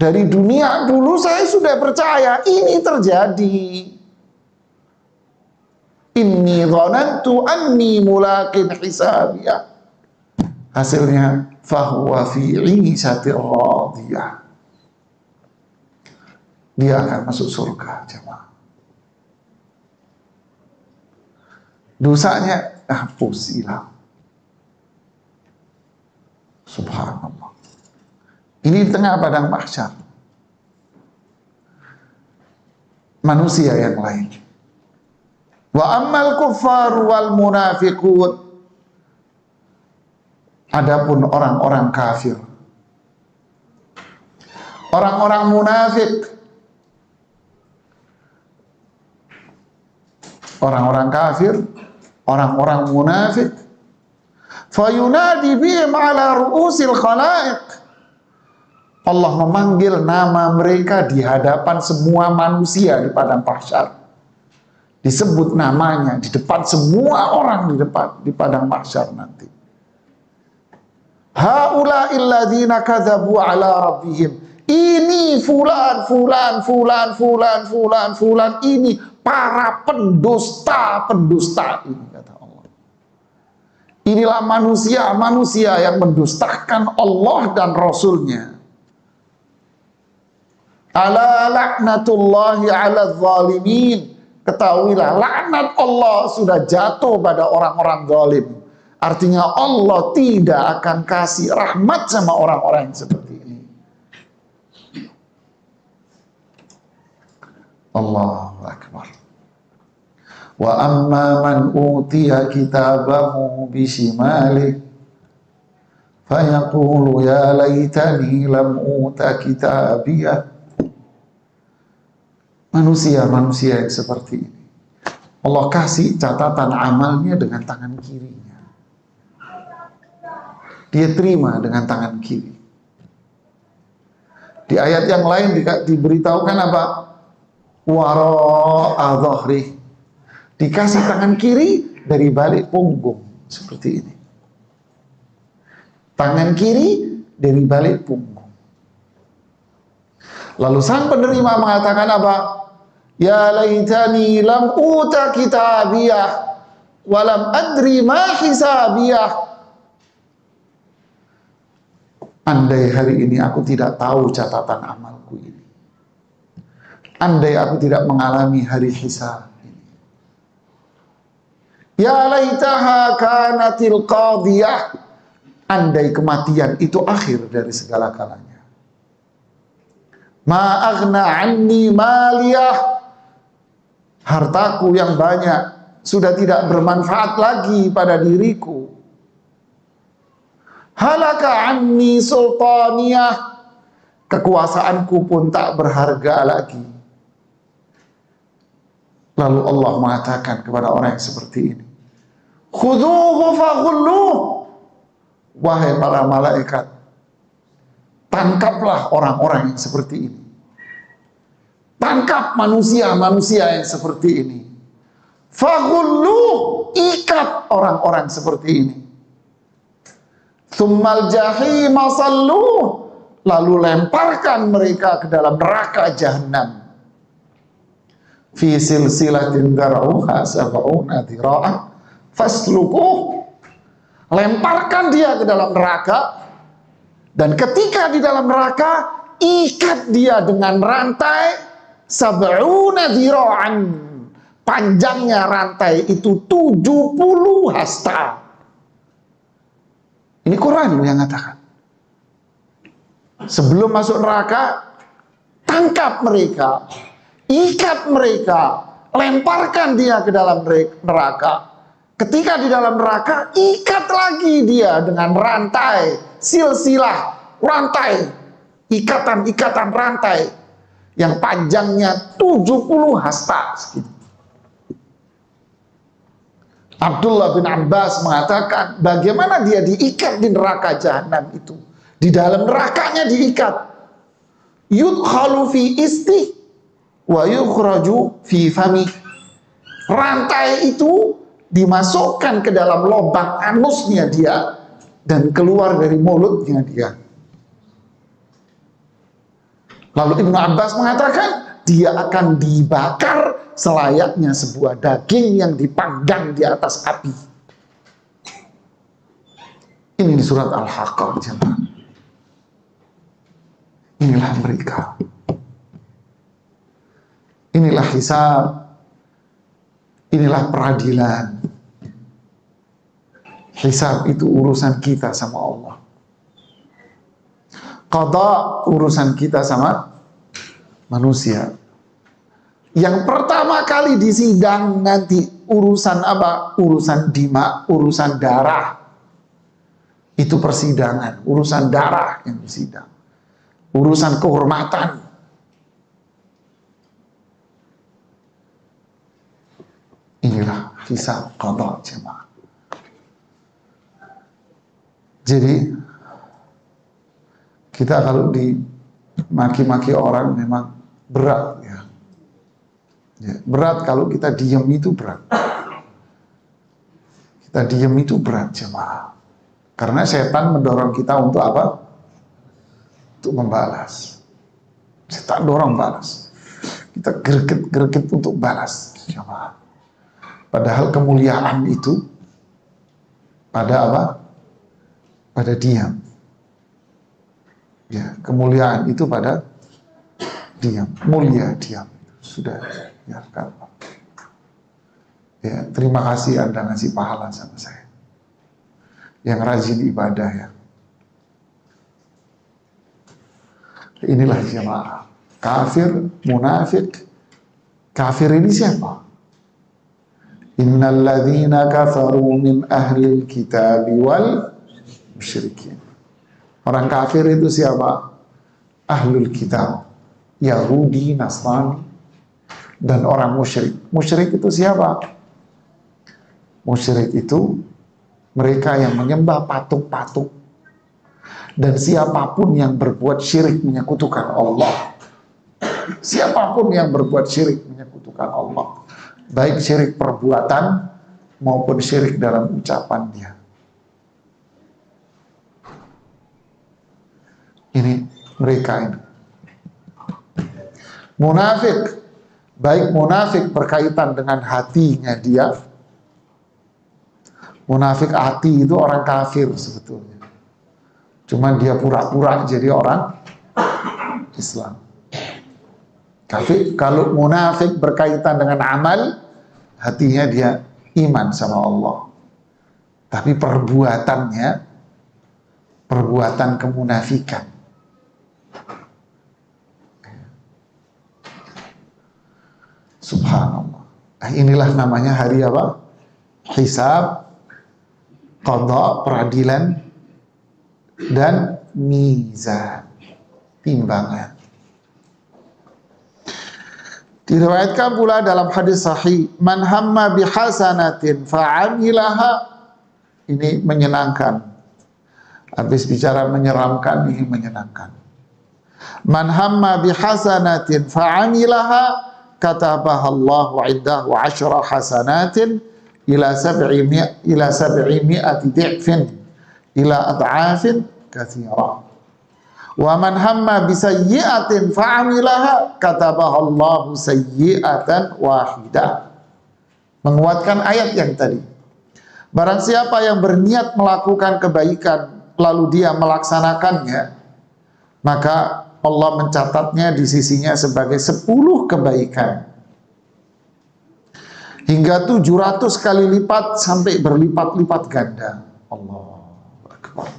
Dari dunia dulu saya sudah percaya ini terjadi. Inni dhanantu anni mulaqin hisabiyah. Hasilnya fahuwa fi 'ishatir radiyah. Dia akan masuk surga, jemaah. Dosanya hapus, hilang. Subhanallah. Ini di tengah padang mahsyar. Manusia yang lain. Wa ammal kuffar wal munafiqun. Adapun orang-orang kafir, orang-orang munafik, orang-orang kafir, orang-orang munafik, fayunadi bihim ala ru'usil khalaiq. Allah memanggil nama mereka di hadapan semua manusia di padang mahsyar. Disebut namanya di depan semua orang di padang mahsyar nanti. Haula illadzina kadzabu ala rabbihim. Ini fulan, fulan, fulan, fulan, fulan, fulan. Ini para pendusta-pendusta ini, kata Allah. Inilah manusia-manusia yang mendustakan Allah dan Rasulnya. Ala laknatullahi ala zalimin. Ketahuilah, laknat Allah sudah jatuh pada orang-orang zalim. Artinya Allah tidak akan kasih rahmat sama orang-orang yang seperti ini. Allahu Akbar. Wa amma man utiya kitabahu bishimalihi fayaqulu ya laitani lam uta kitabiyah. Manusia-manusia yang seperti ini, Allah kasih catatan amalnya dengan tangan kirinya. Dia terima dengan tangan kiri. Di ayat yang lain diberitahukan apa? Wara'a dhahri. Dikasih tangan kiri dari balik punggung. Seperti ini. Tangan kiri dari balik punggung. Lalu sang penerima mengatakan apa? Ya laitani lam uta kitabiyah walam adri ma hisabiyah. Andai hari ini aku tidak tahu catatan amalku ini. Andai aku tidak mengalami hari hisab ini. Ya laitaha kanatil qadiyah. Andai kematian itu akhir dari segala galanya. Ma aghna anni maliyah. Hartaku yang banyak sudah tidak bermanfaat lagi pada diriku. Halaka anni sultaniyah. Kekuasaanku pun tak berharga lagi. Lalu Allah mengatakan kepada orang yang seperti ini, khudhuhu faghulluh. Wahai para malaikat, tangkaplah orang-orang yang seperti ini. Tangkap manusia-manusia yang seperti ini. Faghulluh, ikat orang-orang seperti ini. Tsummal jahima salluh, lalu lemparkan mereka ke dalam neraka jahanam. Fi silsilatin dar'uha sab'una dhira'an fasluquh. Lemparkan dia ke dalam neraka, dan ketika di dalam neraka, ikat dia dengan rantai sab'una dhira'an. Panjangnya rantai itu 70 hasta. Ini Quran yang mengatakan. Sebelum masuk neraka, tangkap mereka, ikat mereka, lemparkan dia ke dalam neraka. Ketika di dalam neraka, ikat lagi dia dengan rantai, silsilah, rantai, ikatan-ikatan rantai yang panjangnya 70 hasta. Abdullah bin Abbas mengatakan, bagaimana dia diikat di neraka jahanam itu? Di dalam nerakanya diikat. Yudkhalu fi isti wa yukhraju fi fami. Rantai itu dimasukkan ke dalam lubang anusnya dia dan keluar dari mulutnya dia. Lalu Ibnu Abbas mengatakan, dia akan dibakar selayaknya sebuah daging yang dipanggang di atas api. Ini di surat Al-Haqqah, jemaah. Inilah mereka. Inilah hisab. Inilah peradilan. Hisab itu urusan kita sama Allah. Qada urusan kita sama manusia. Yang pertama kali disidang nanti urusan apa? Urusan dima, urusan darah. Itu persidangan, urusan darah yang disidang. Urusan kehormatan. Inilah hisab qada, jemaah. Jadi kita kalau dimaki-maki orang memang berat ya. Berat kalau kita diam itu berat. Kita diam itu berat, jemaah. Karena setan mendorong kita untuk apa? Untuk membalas. Setan dorong balas. Kita greget untuk balas, jemaah. Padahal kemuliaan itu pada apa? Pada diam. Ya, kemuliaan itu pada diam. Mulia diam. Sudah, biarkan. Ya, terima kasih Anda ngasih pahala sama saya. Yang rajin ibadah ya. Inilah jemaah. Kafir, munafik. Kafir ini siapa? Innal ladzina kafaru min ahlil kitab wal musyrikin. Orang kafir itu siapa? Ahlul kitab, Yahudi, Nasrani, dan orang musyrik. Musyrik itu siapa? Musyrik itu mereka yang menyembah patung-patung. Dan siapapun yang berbuat syirik menyekutukan Allah. Siapapun yang berbuat syirik menyekutukan Allah. Baik syirik perbuatan maupun syirik dalam ucapan dia. Ini mereka ini. Munafik, baik munafik berkaitan dengan hatinya dia. Munafik hati itu orang kafir sebetulnya. Cuman dia pura-pura jadi orang Islam. Tapi kalau munafik berkaitan dengan amal, hatinya dia iman sama Allah. Tapi perbuatannya, perbuatan kemunafikan. Subhanallah. Inilah namanya hari apa? Hisab, qada, peradilan, dan mizan, timbangan. Diriwayatkan pula dalam hadis sahih, man hamma bihasanatin fa'amilaha. Ini menyenangkan. Habis bicara menyeramkan, ini menyenangkan. Man hamma bihasanatin fa'amilaha katabaha Allahu 'indahu 'ashra hasanatin ila 700 di'fin ila ad'afin katsira. Wa man hamma bisayyi'atin fa'amilaha katabaha Allahu sayyi'atan wahidah. Menguatkan ayat yang tadi. Barang siapa yang berniat melakukan kebaikan lalu dia melaksanakannya, maka Allah mencatatnya di sisinya sebagai 10 kebaikan. Hingga 700 kali lipat sampai berlipat-lipat ganda. Allah Akbar.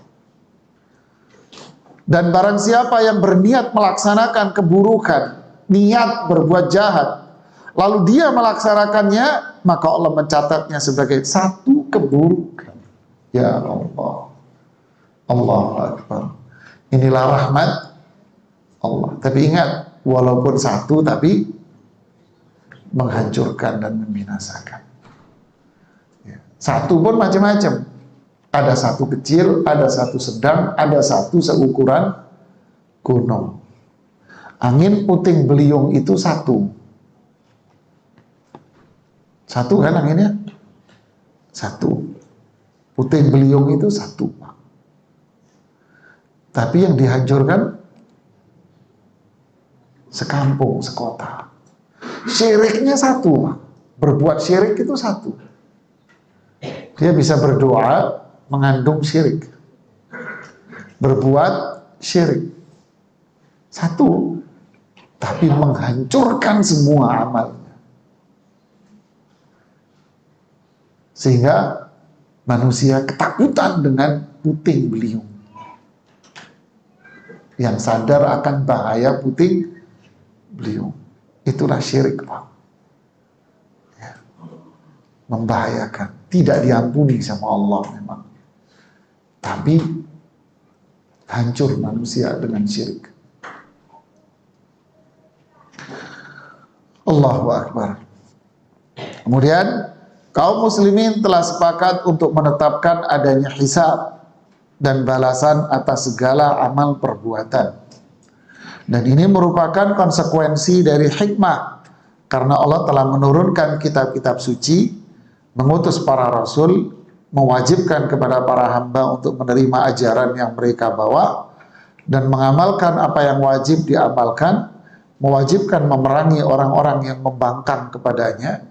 Dan barang siapa yang berniat melaksanakan keburukan, niat berbuat jahat, lalu dia melaksanakannya, maka Allah mencatatnya sebagai satu keburukan. Ya Allah, Allahu Akbar. Inilah rahmat Allah. Tapi ingat, walaupun satu tapi menghancurkan dan membinasakan. Satu pun macam-macam. Ada satu kecil, ada satu sedang, ada satu seukuran gunung. Angin puting beliung itu satu. Satu kan anginnya? Satu. Puting beliung itu satu. Tapi yang dihancurkan sekampung, sekota. Syiriknya satu. Berbuat syirik itu satu. Dia bisa berdoa mengandung syirik. Berbuat syirik. Satu. Tapi menghancurkan semua amalnya. Sehingga manusia ketakutan dengan puting beliung. Yang sadar akan bahaya puting beliung. Itulah syirik, Pak. Ya. Membahayakan. Tidak diampuni sama Allah memang. Tapi hancur manusia dengan syirik. Allahu Akbar. Kemudian kaum muslimin telah sepakat untuk menetapkan adanya hisab dan balasan atas segala amal perbuatan. Dan ini merupakan konsekuensi dari hikmah, karena Allah telah menurunkan kitab-kitab suci, mengutus para rasul, mewajibkan kepada para hamba untuk menerima ajaran yang mereka bawa, dan mengamalkan apa yang wajib diamalkan, mewajibkan memerangi orang-orang yang membangkang kepadanya,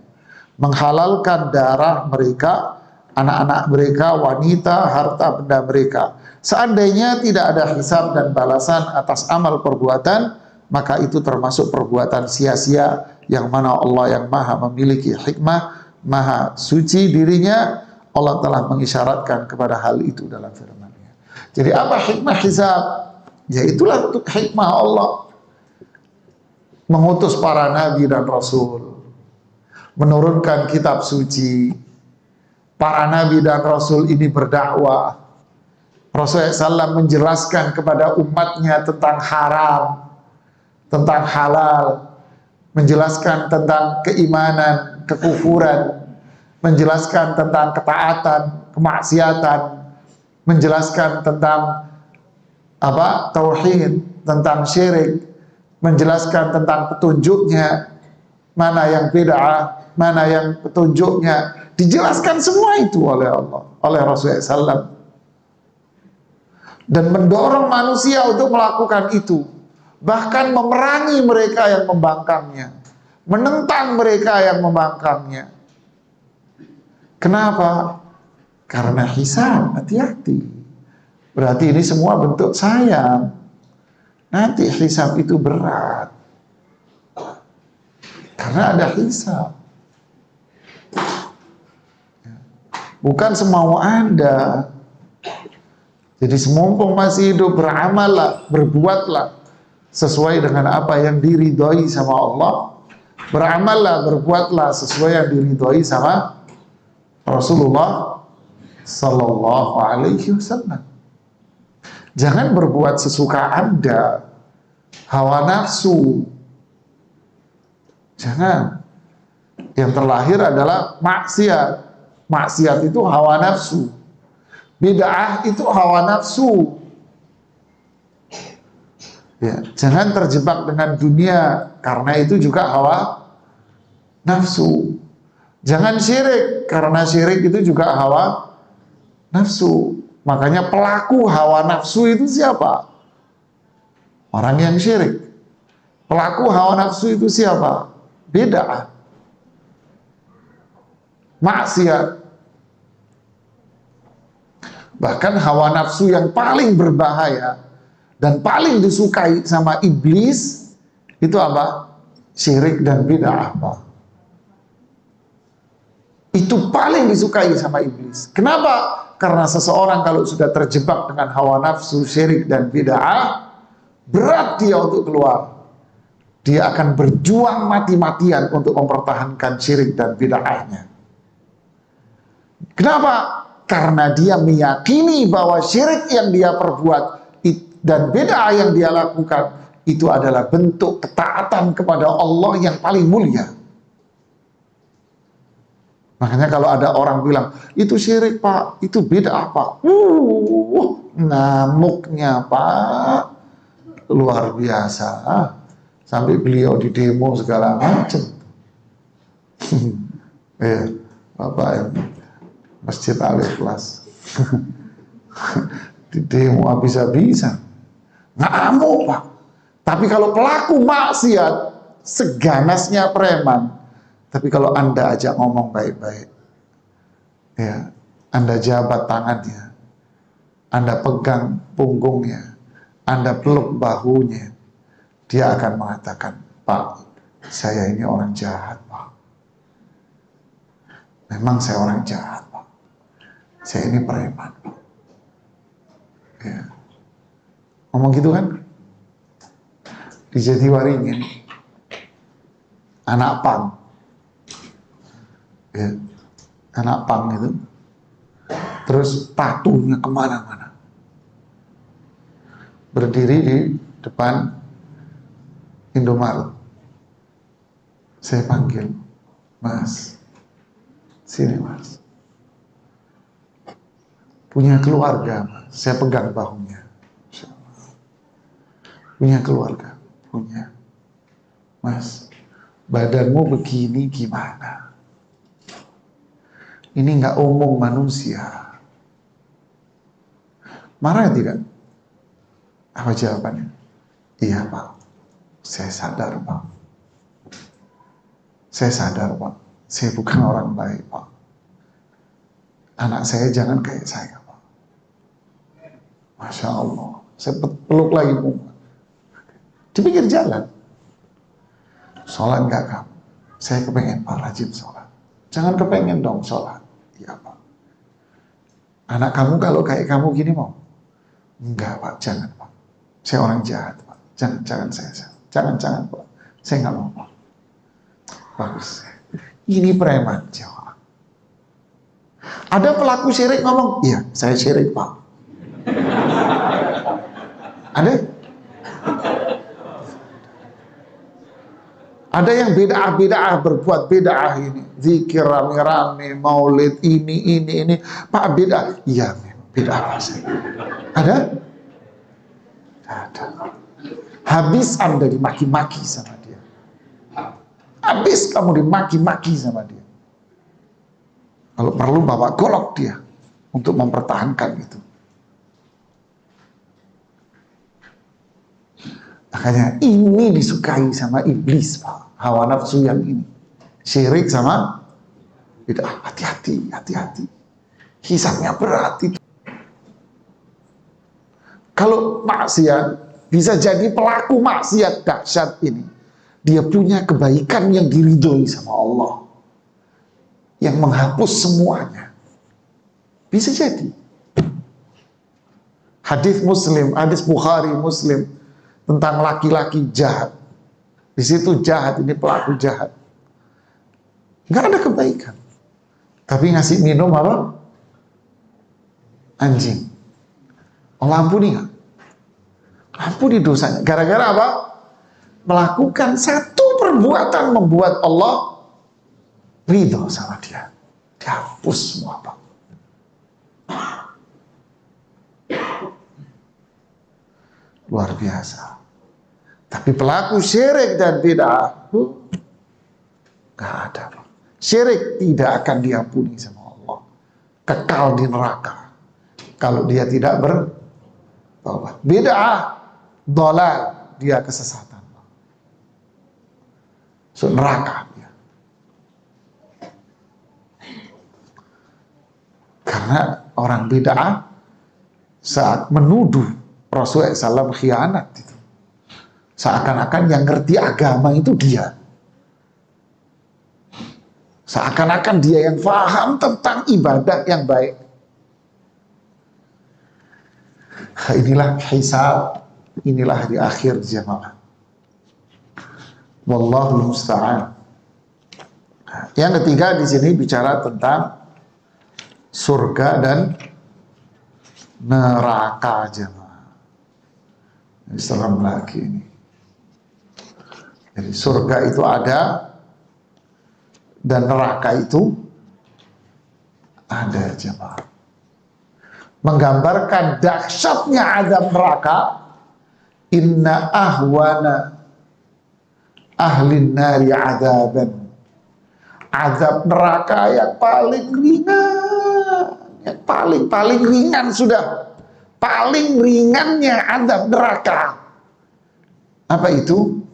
menghalalkan darah mereka, anak-anak mereka, wanita, harta benda mereka. Seandainya tidak ada hisab dan balasan atas amal perbuatan, maka itu termasuk perbuatan sia-sia, yang mana Allah yang maha memiliki hikmah, maha suci dirinya, Allah telah mengisyaratkan kepada hal itu dalam firman-Nya. Jadi apa hikmah hisab? Ya itulah hikmah Allah mengutus para nabi dan rasul, menurunkan kitab suci. Para nabi dan rasul ini berdakwah. Rasulullah SAW menjelaskan kepada umatnya tentang haram, tentang halal, menjelaskan tentang keimanan, kekufuran, menjelaskan tentang ketaatan, kemaksiatan, menjelaskan tentang tauhid, tentang syirik, menjelaskan tentang petunjuknya, mana yang bid'ah, mana yang petunjuknya, dijelaskan semua itu oleh Allah, oleh Rasulullah SAW, dan mendorong manusia untuk melakukan itu, bahkan memerangi mereka yang membangkangnya, menentang mereka yang membangkangnya. Kenapa? Karena hisab, hati-hati. Berarti ini semua bentuk sayang. Nanti hisab itu berat. Karena ada hisab. Bukan semau Anda. Jadi semumpung masih hidup, beramallah, berbuatlah sesuai dengan apa yang diridhoi sama Allah. Beramallah, berbuatlah sesuai yang diridhoi sama Rasulullah Sallallahu Alaihi Wasallam. Jangan berbuat sesuka Anda, hawa nafsu. Jangan. Yang terlahir adalah maksiat. Maksiat itu hawa nafsu. Bid'ah itu hawa nafsu. Ya, jangan terjebak dengan dunia, karena itu juga hawa nafsu. Jangan syirik, karena syirik itu juga hawa nafsu. Makanya pelaku hawa nafsu itu siapa? Orang yang syirik. Pelaku hawa nafsu itu siapa? Bid'ah, maksiat. Bahkan hawa nafsu yang paling berbahaya dan paling disukai sama iblis itu apa? Syirik dan bid'ah, Pak. Itu paling disukai sama iblis. Kenapa? Karena seseorang kalau sudah terjebak dengan hawa nafsu, syirik dan bid'ah, berat dia untuk keluar. Dia akan berjuang mati-matian untuk mempertahankan syirik dan bid'ahnya. Kenapa? Karena dia meyakini bahwa syirik yang dia perbuat dan bid'ah yang dia lakukan itu adalah bentuk ketaatan kepada Allah yang paling mulia. Makanya kalau ada orang bilang, itu syirik Pak, itu bid'ah Pak. Ngamuknya Pak, luar biasa. Sampai beliau di demo segala macam. Bapak yang Masjid Al-Ikhlas. Di demo habis-habisan. Ngamuk Pak. Tapi kalau pelaku maksiat, seganasnya preman. Tapi kalau Anda ajak ngomong baik-baik, ya, Anda jabat tangannya, Anda pegang punggungnya, Anda peluk bahunya, dia akan mengatakan, Pak, saya ini orang jahat, Pak. Memang saya orang jahat, Pak. Saya ini preman, Pak. Ya. Ngomong gitu kan? Di Jatiwaringin, anak pang, ya, anak pang itu, terus tatunya kemana-mana, berdiri di depan Indomaret. Saya panggil, Mas, sini Mas. Punya keluarga, Mas. Saya pegang bahunya. Punya keluarga, punya. Mas, badanmu begini gimana? Ini nggak umum manusia. Marah tidak? Apa jawabannya? Iya Pak, saya sadar Pak. Saya sadar Pak, saya bukan orang baik Pak. Anak saya jangan kayak saya Pak. Masya Allah, saya peluk lagi muka. Di pinggir jalan. Sholat nggak kamu? Saya kepengen Pak rajin sholat. Jangan kepengen dong sholat. Iya Pak. Anak kamu kalau kayak kamu gini mau? Enggak Pak, jangan Pak. Saya orang jahat Pak. Jangan saya. Jangan Pak. Saya nggak mau Pak. Bagus. Ini preman Jawa. Ada pelaku syirik ngomong, iya saya syirik Pak. Ada? Ada yang bid'ah berbuat bid'ah ini, zikir rame-rame, maulid ini. Pak bid'ah, iya bid'ah apa sih? Ada? Ada. Habis Anda dimaki-maki sama dia. Habis kamu dimaki-maki sama dia. Kalau perlu bawa golok dia untuk mempertahankan itu. Makanya ini disukai sama iblis Pak. Hawa nafsu yang ini. Syirik sama bid'ah. Hati-hati. Hisabnya berat itu. Kalau maksiat, bisa jadi pelaku maksiat dahsyat ini. Dia punya kebaikan yang diridhoi sama Allah. Yang menghapus semuanya. Bisa jadi. Hadis Muslim, hadis Bukhari Muslim. Tentang laki-laki jahat. Di situ jahat, ini pelaku jahat. Nggak ada kebaikan. Tapi ngasih minum apa? Anjing. Allah ampuni nggak? Ampuni dosanya. Gara-gara apa? Melakukan satu perbuatan membuat Allah ridho sama dia. Dihapus semua Pak. Luar biasa. Tapi pelaku syirik dan bid'ah nggak ada. Syirik tidak akan diampuni sama Allah. Kekal di neraka. Kalau dia tidak bertaubat. Bid'ah, dhalal, dia kesesatan. So, neraka dia. Karena orang bid'ah saat menuduh Rasulullah SAW khianat itu. Seakan-akan yang ngerti agama itu dia. Seakan-akan dia yang paham tentang ibadah yang baik. Inilah hisab, inilah di akhir jamaah. Wallahu musta'an. Yang ketiga di sini bicara tentang surga dan neraka jemaah. Ini serem lagi ini. Jadi surga itu ada dan neraka itu ada jemaah. Menggambarkan dahsyatnya azab neraka. Inna ahwana ahlin nari azaban. Azab neraka yang paling ringan, yang paling ringan sudah. Paling ringannya azab neraka. Apa itu?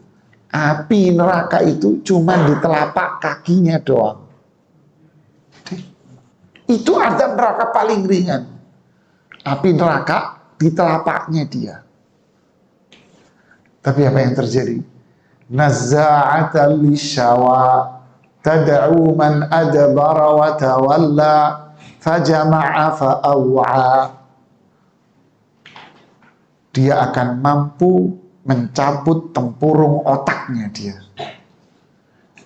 Api neraka itu cuma di telapak kakinya doang. Itu azab neraka paling ringan. Api neraka di telapaknya dia. Tapi apa yang terjadi? Nazza'atan lisyawa tad'u man adbara wa tawalla fajama'a fa'aw'a. Dia akan mampu mencabut tempurung otaknya dia,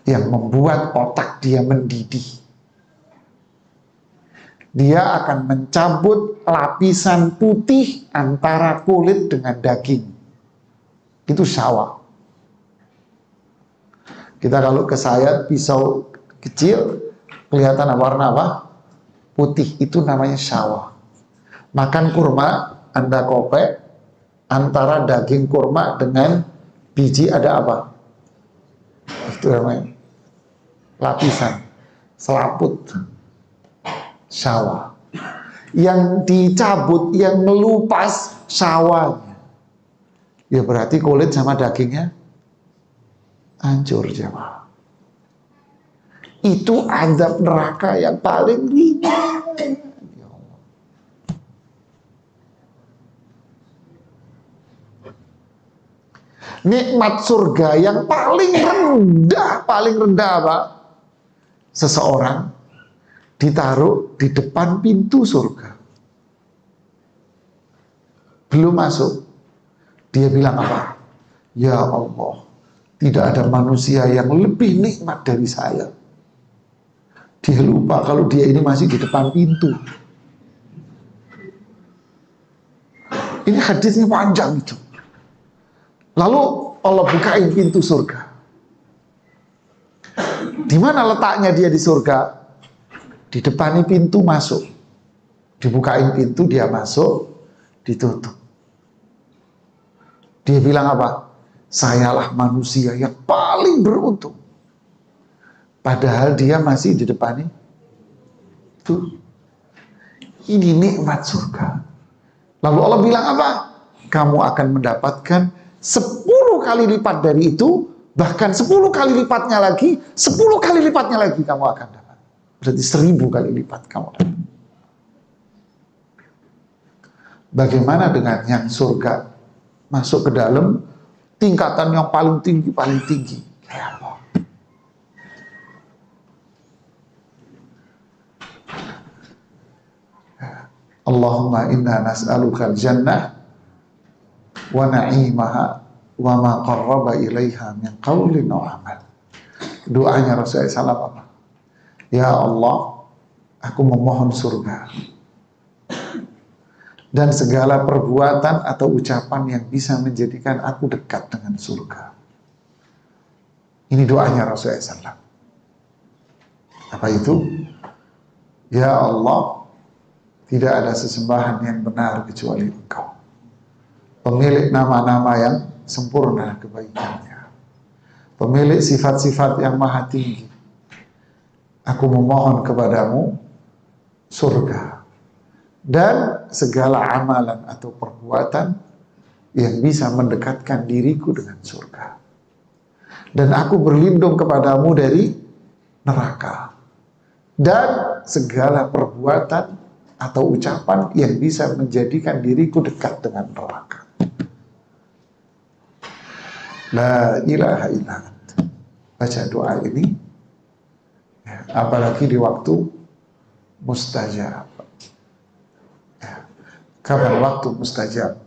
yang membuat otak dia mendidih. Dia akan mencabut lapisan putih antara kulit dengan daging. Itu syawah. Kita kalau kesayat pisau kecil, kelihatan warna apa? Putih. Itu namanya syawah. Makan kurma, Anda kopek, antara daging kurma dengan biji ada apa? Itu namanya lapisan, selaput. Syawah. Yang dicabut, yang melupas syawahnya, ya berarti kulit sama dagingnya hancur jemaah. Itu azab neraka yang paling ringan. Ya Allah. Nikmat surga yang paling rendah apa? Seseorang ditaruh di depan pintu surga. Belum masuk, dia bilang apa? Ya Allah, tidak ada manusia yang lebih nikmat dari saya. Dia lupa kalau dia ini masih di depan pintu. Ini hadisnya panjang itu. Lalu Allah bukain pintu surga. Di mana letaknya dia di surga? Di depan pintu masuk. Dibukain pintu, dia masuk, ditutup. Dia bilang apa? Sayalah manusia yang paling beruntung. Padahal dia masih di depan itu. Ini nikmat surga. Lalu Allah bilang apa? Kamu akan mendapatkan 10 kali lipat dari itu, bahkan 10 kali lipatnya lagi, 10 kali lipatnya lagi kamu akan dapat. Berarti 1000 kali lipat kamu. Bagaimana dengan yang surga? Masuk ke dalam, tingkatan yang paling tinggi. Ya Allah. Allahumma inna nas'alukal jannah wa na'imaha wa ma qarraba ilaiha min qawlin wa amal. Doanya Rasulullah SAW apa? Ya Allah, aku memohon surga dan segala perbuatan atau ucapan yang bisa menjadikan aku dekat dengan surga. Ini doanya Rasulullah SAW. Apa itu? Ya Allah, tidak ada sesembahan yang benar kecuali Engkau, pemilik nama-nama yang sempurna kebaikannya, pemilik sifat-sifat yang maha tinggi. Aku memohon kepadamu surga dan segala amalan atau perbuatan yang bisa mendekatkan diriku dengan surga. Dan aku berlindung kepadamu dari neraka dan segala perbuatan atau ucapan yang bisa menjadikan diriku dekat dengan neraka. La ilaha illa anta. Baca doa ini. Ya, apalagi di waktu mustajab. Ya. Kapan waktu mustajab?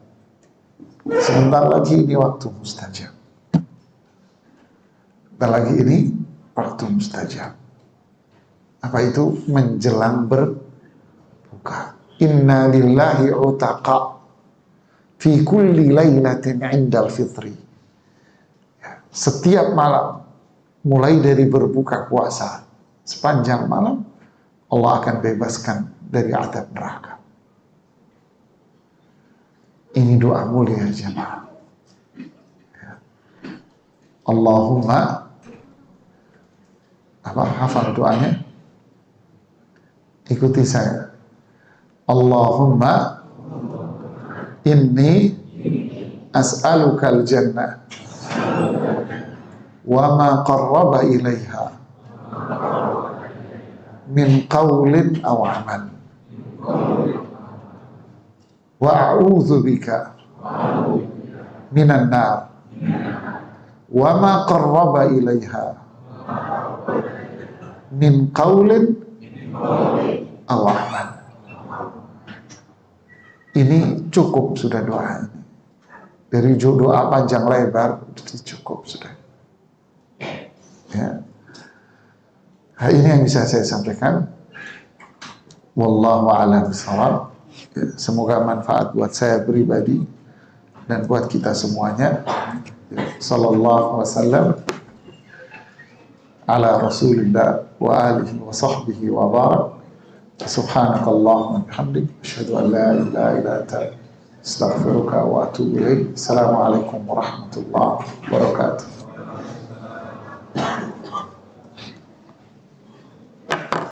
Sebentar lagi ini waktu mustajab. Sebentar lagi ini waktu mustajab. Apa itu? Menjelang berbuka. Inna lillahi utaqa fi kulli laylatin indal fitri. Ya. Setiap malam, mulai dari berbuka puasa, sepanjang malam, Allah akan bebaskan dari azab neraka. Ini doa mulia jemaah. Ya. Allahumma, apa? Hafal doanya? Ikuti saya. Allahumma inni as'alukal jannah wa ma qarraba ilaiha min qawlin aw amal wa a'udzu bika minan nar wa ma qarraba ilaiha min qawlin aw amal. Ini cukup sudah doa ini. Dari doa panjang lebar cukup sudah. Ya. Nah, ini yang bisa saya sampaikan. Wallahu a'lam bishawab. Semoga manfaat buat saya pribadi dan buat kita semuanya. Sallallahu wasallam ala Rasulillah wa alihi wa sahbihi wa barak. Subhanakallahumma wa bihamdik asyhadu an la ilaha illa anta astaghfiruka wa atubu ilaik. Assalamualaikum warahmatullahi wabarakatuh.